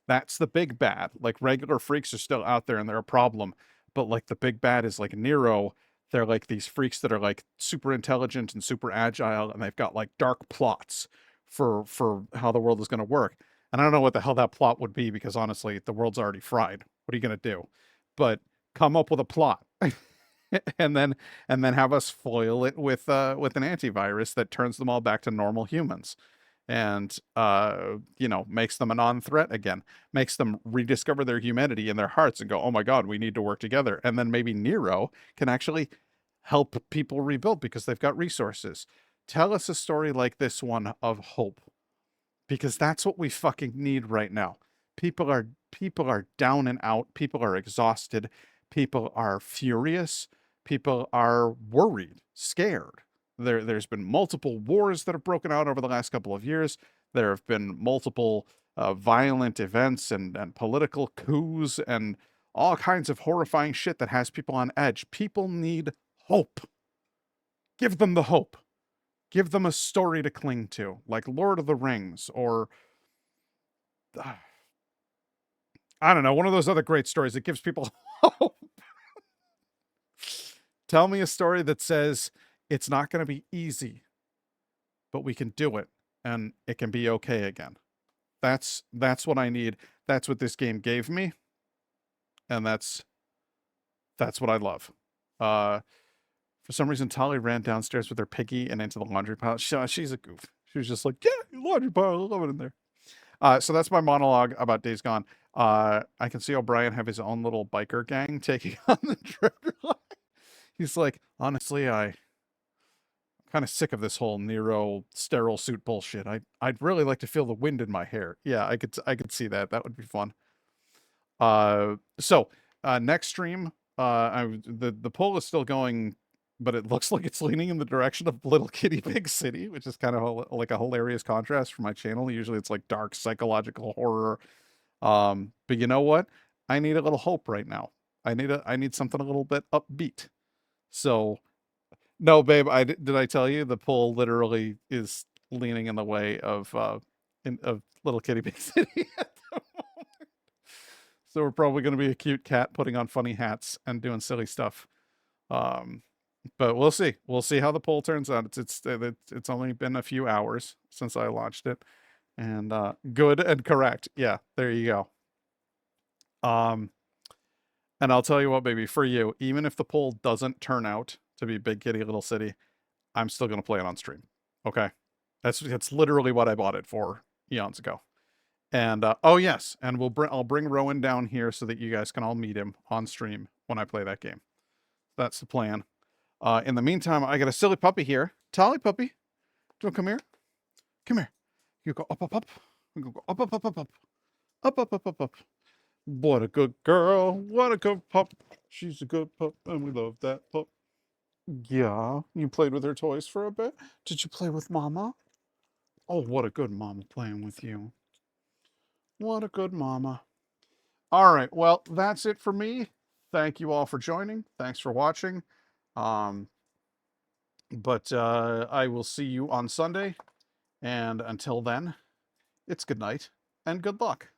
that's the big bad? Like, regular freaks are still out there and they're a problem, but like the big bad is like Nero. They're like these freaks that are like super intelligent and super agile, and they've got like dark plots for how the world is going to work. And I don't know what the hell that plot would be, because honestly, the world's already fried. What are you going to do? But come up with a plot. and then have us foil it with an antivirus that turns them all back to normal humans. And makes them a non-threat again, makes them rediscover their humanity in their hearts and go, oh my god, we need to work together. And then maybe Nero can actually help people rebuild because they've got resources. Tell us a story like this one of hope, because that's what we fucking need right now. People are down and out. People are exhausted. People are furious. People are worried, scared. There's been multiple wars that have broken out over the last couple of years. There have been multiple violent events and political coups and all kinds of horrifying shit that has people on edge. People need hope. Give them the hope. Give them a story to cling to, like Lord of the Rings, or I don't know, one of those other great stories that gives people hope. Tell me a story that says it's not going to be easy, but we can do it and it can be okay again. That's what I need. That's what this game gave me. And that's what I love. For some reason, Tali ran downstairs with her piggy and into the laundry pile. She's a goof. She was just like, yeah, laundry pile, I love it in there. So that's my monologue about Days Gone. I can see O'Brien have his own little biker gang taking on the Trigger line. He's like, honestly, I'm kind of sick of this whole Nero sterile suit bullshit. I'd really like to feel the wind in my hair. Yeah, I could see that. That would be fun. So next stream, the poll is still going, but it looks like it's leaning in the direction of Little Kitty Big City, which is kind of like a hilarious contrast for my channel. Usually it's like dark psychological horror, But you know what? I need a little hope right now. I need something a little bit upbeat. So, no, babe, did I tell you the pole literally is leaning in the way of of Little Kitty Big City at the moment. So we're probably going to be a cute cat putting on funny hats and doing silly stuff. But we'll see. We'll see how the poll turns out. It's only been a few hours since I launched it, and good and correct. Yeah, there you go. And I'll tell you what, baby, for you, even if the poll doesn't turn out to be Big Kitty Little City, I'm still gonna play it on stream. Okay, that's literally what I bought it for eons ago. And oh yes, and I'll bring Rowan down here so that you guys can all meet him on stream when I play that game. That's the plan. In the meantime, I got a silly puppy here. Tolly puppy. Do you want to come here? Come here. You go up, up, up. You go up, up, up, up, up. Up, up, up, up, up. What a good girl. What a good pup. She's a good pup, and we love that pup. Yeah. You played with her toys for a bit? Did you play with Mama? Oh, what a good mama playing with you. What a good mama. All right. Well, that's it for me. Thank you all for joining. Thanks for watching. But I will see you on Sunday. And until then, it's good night and good luck.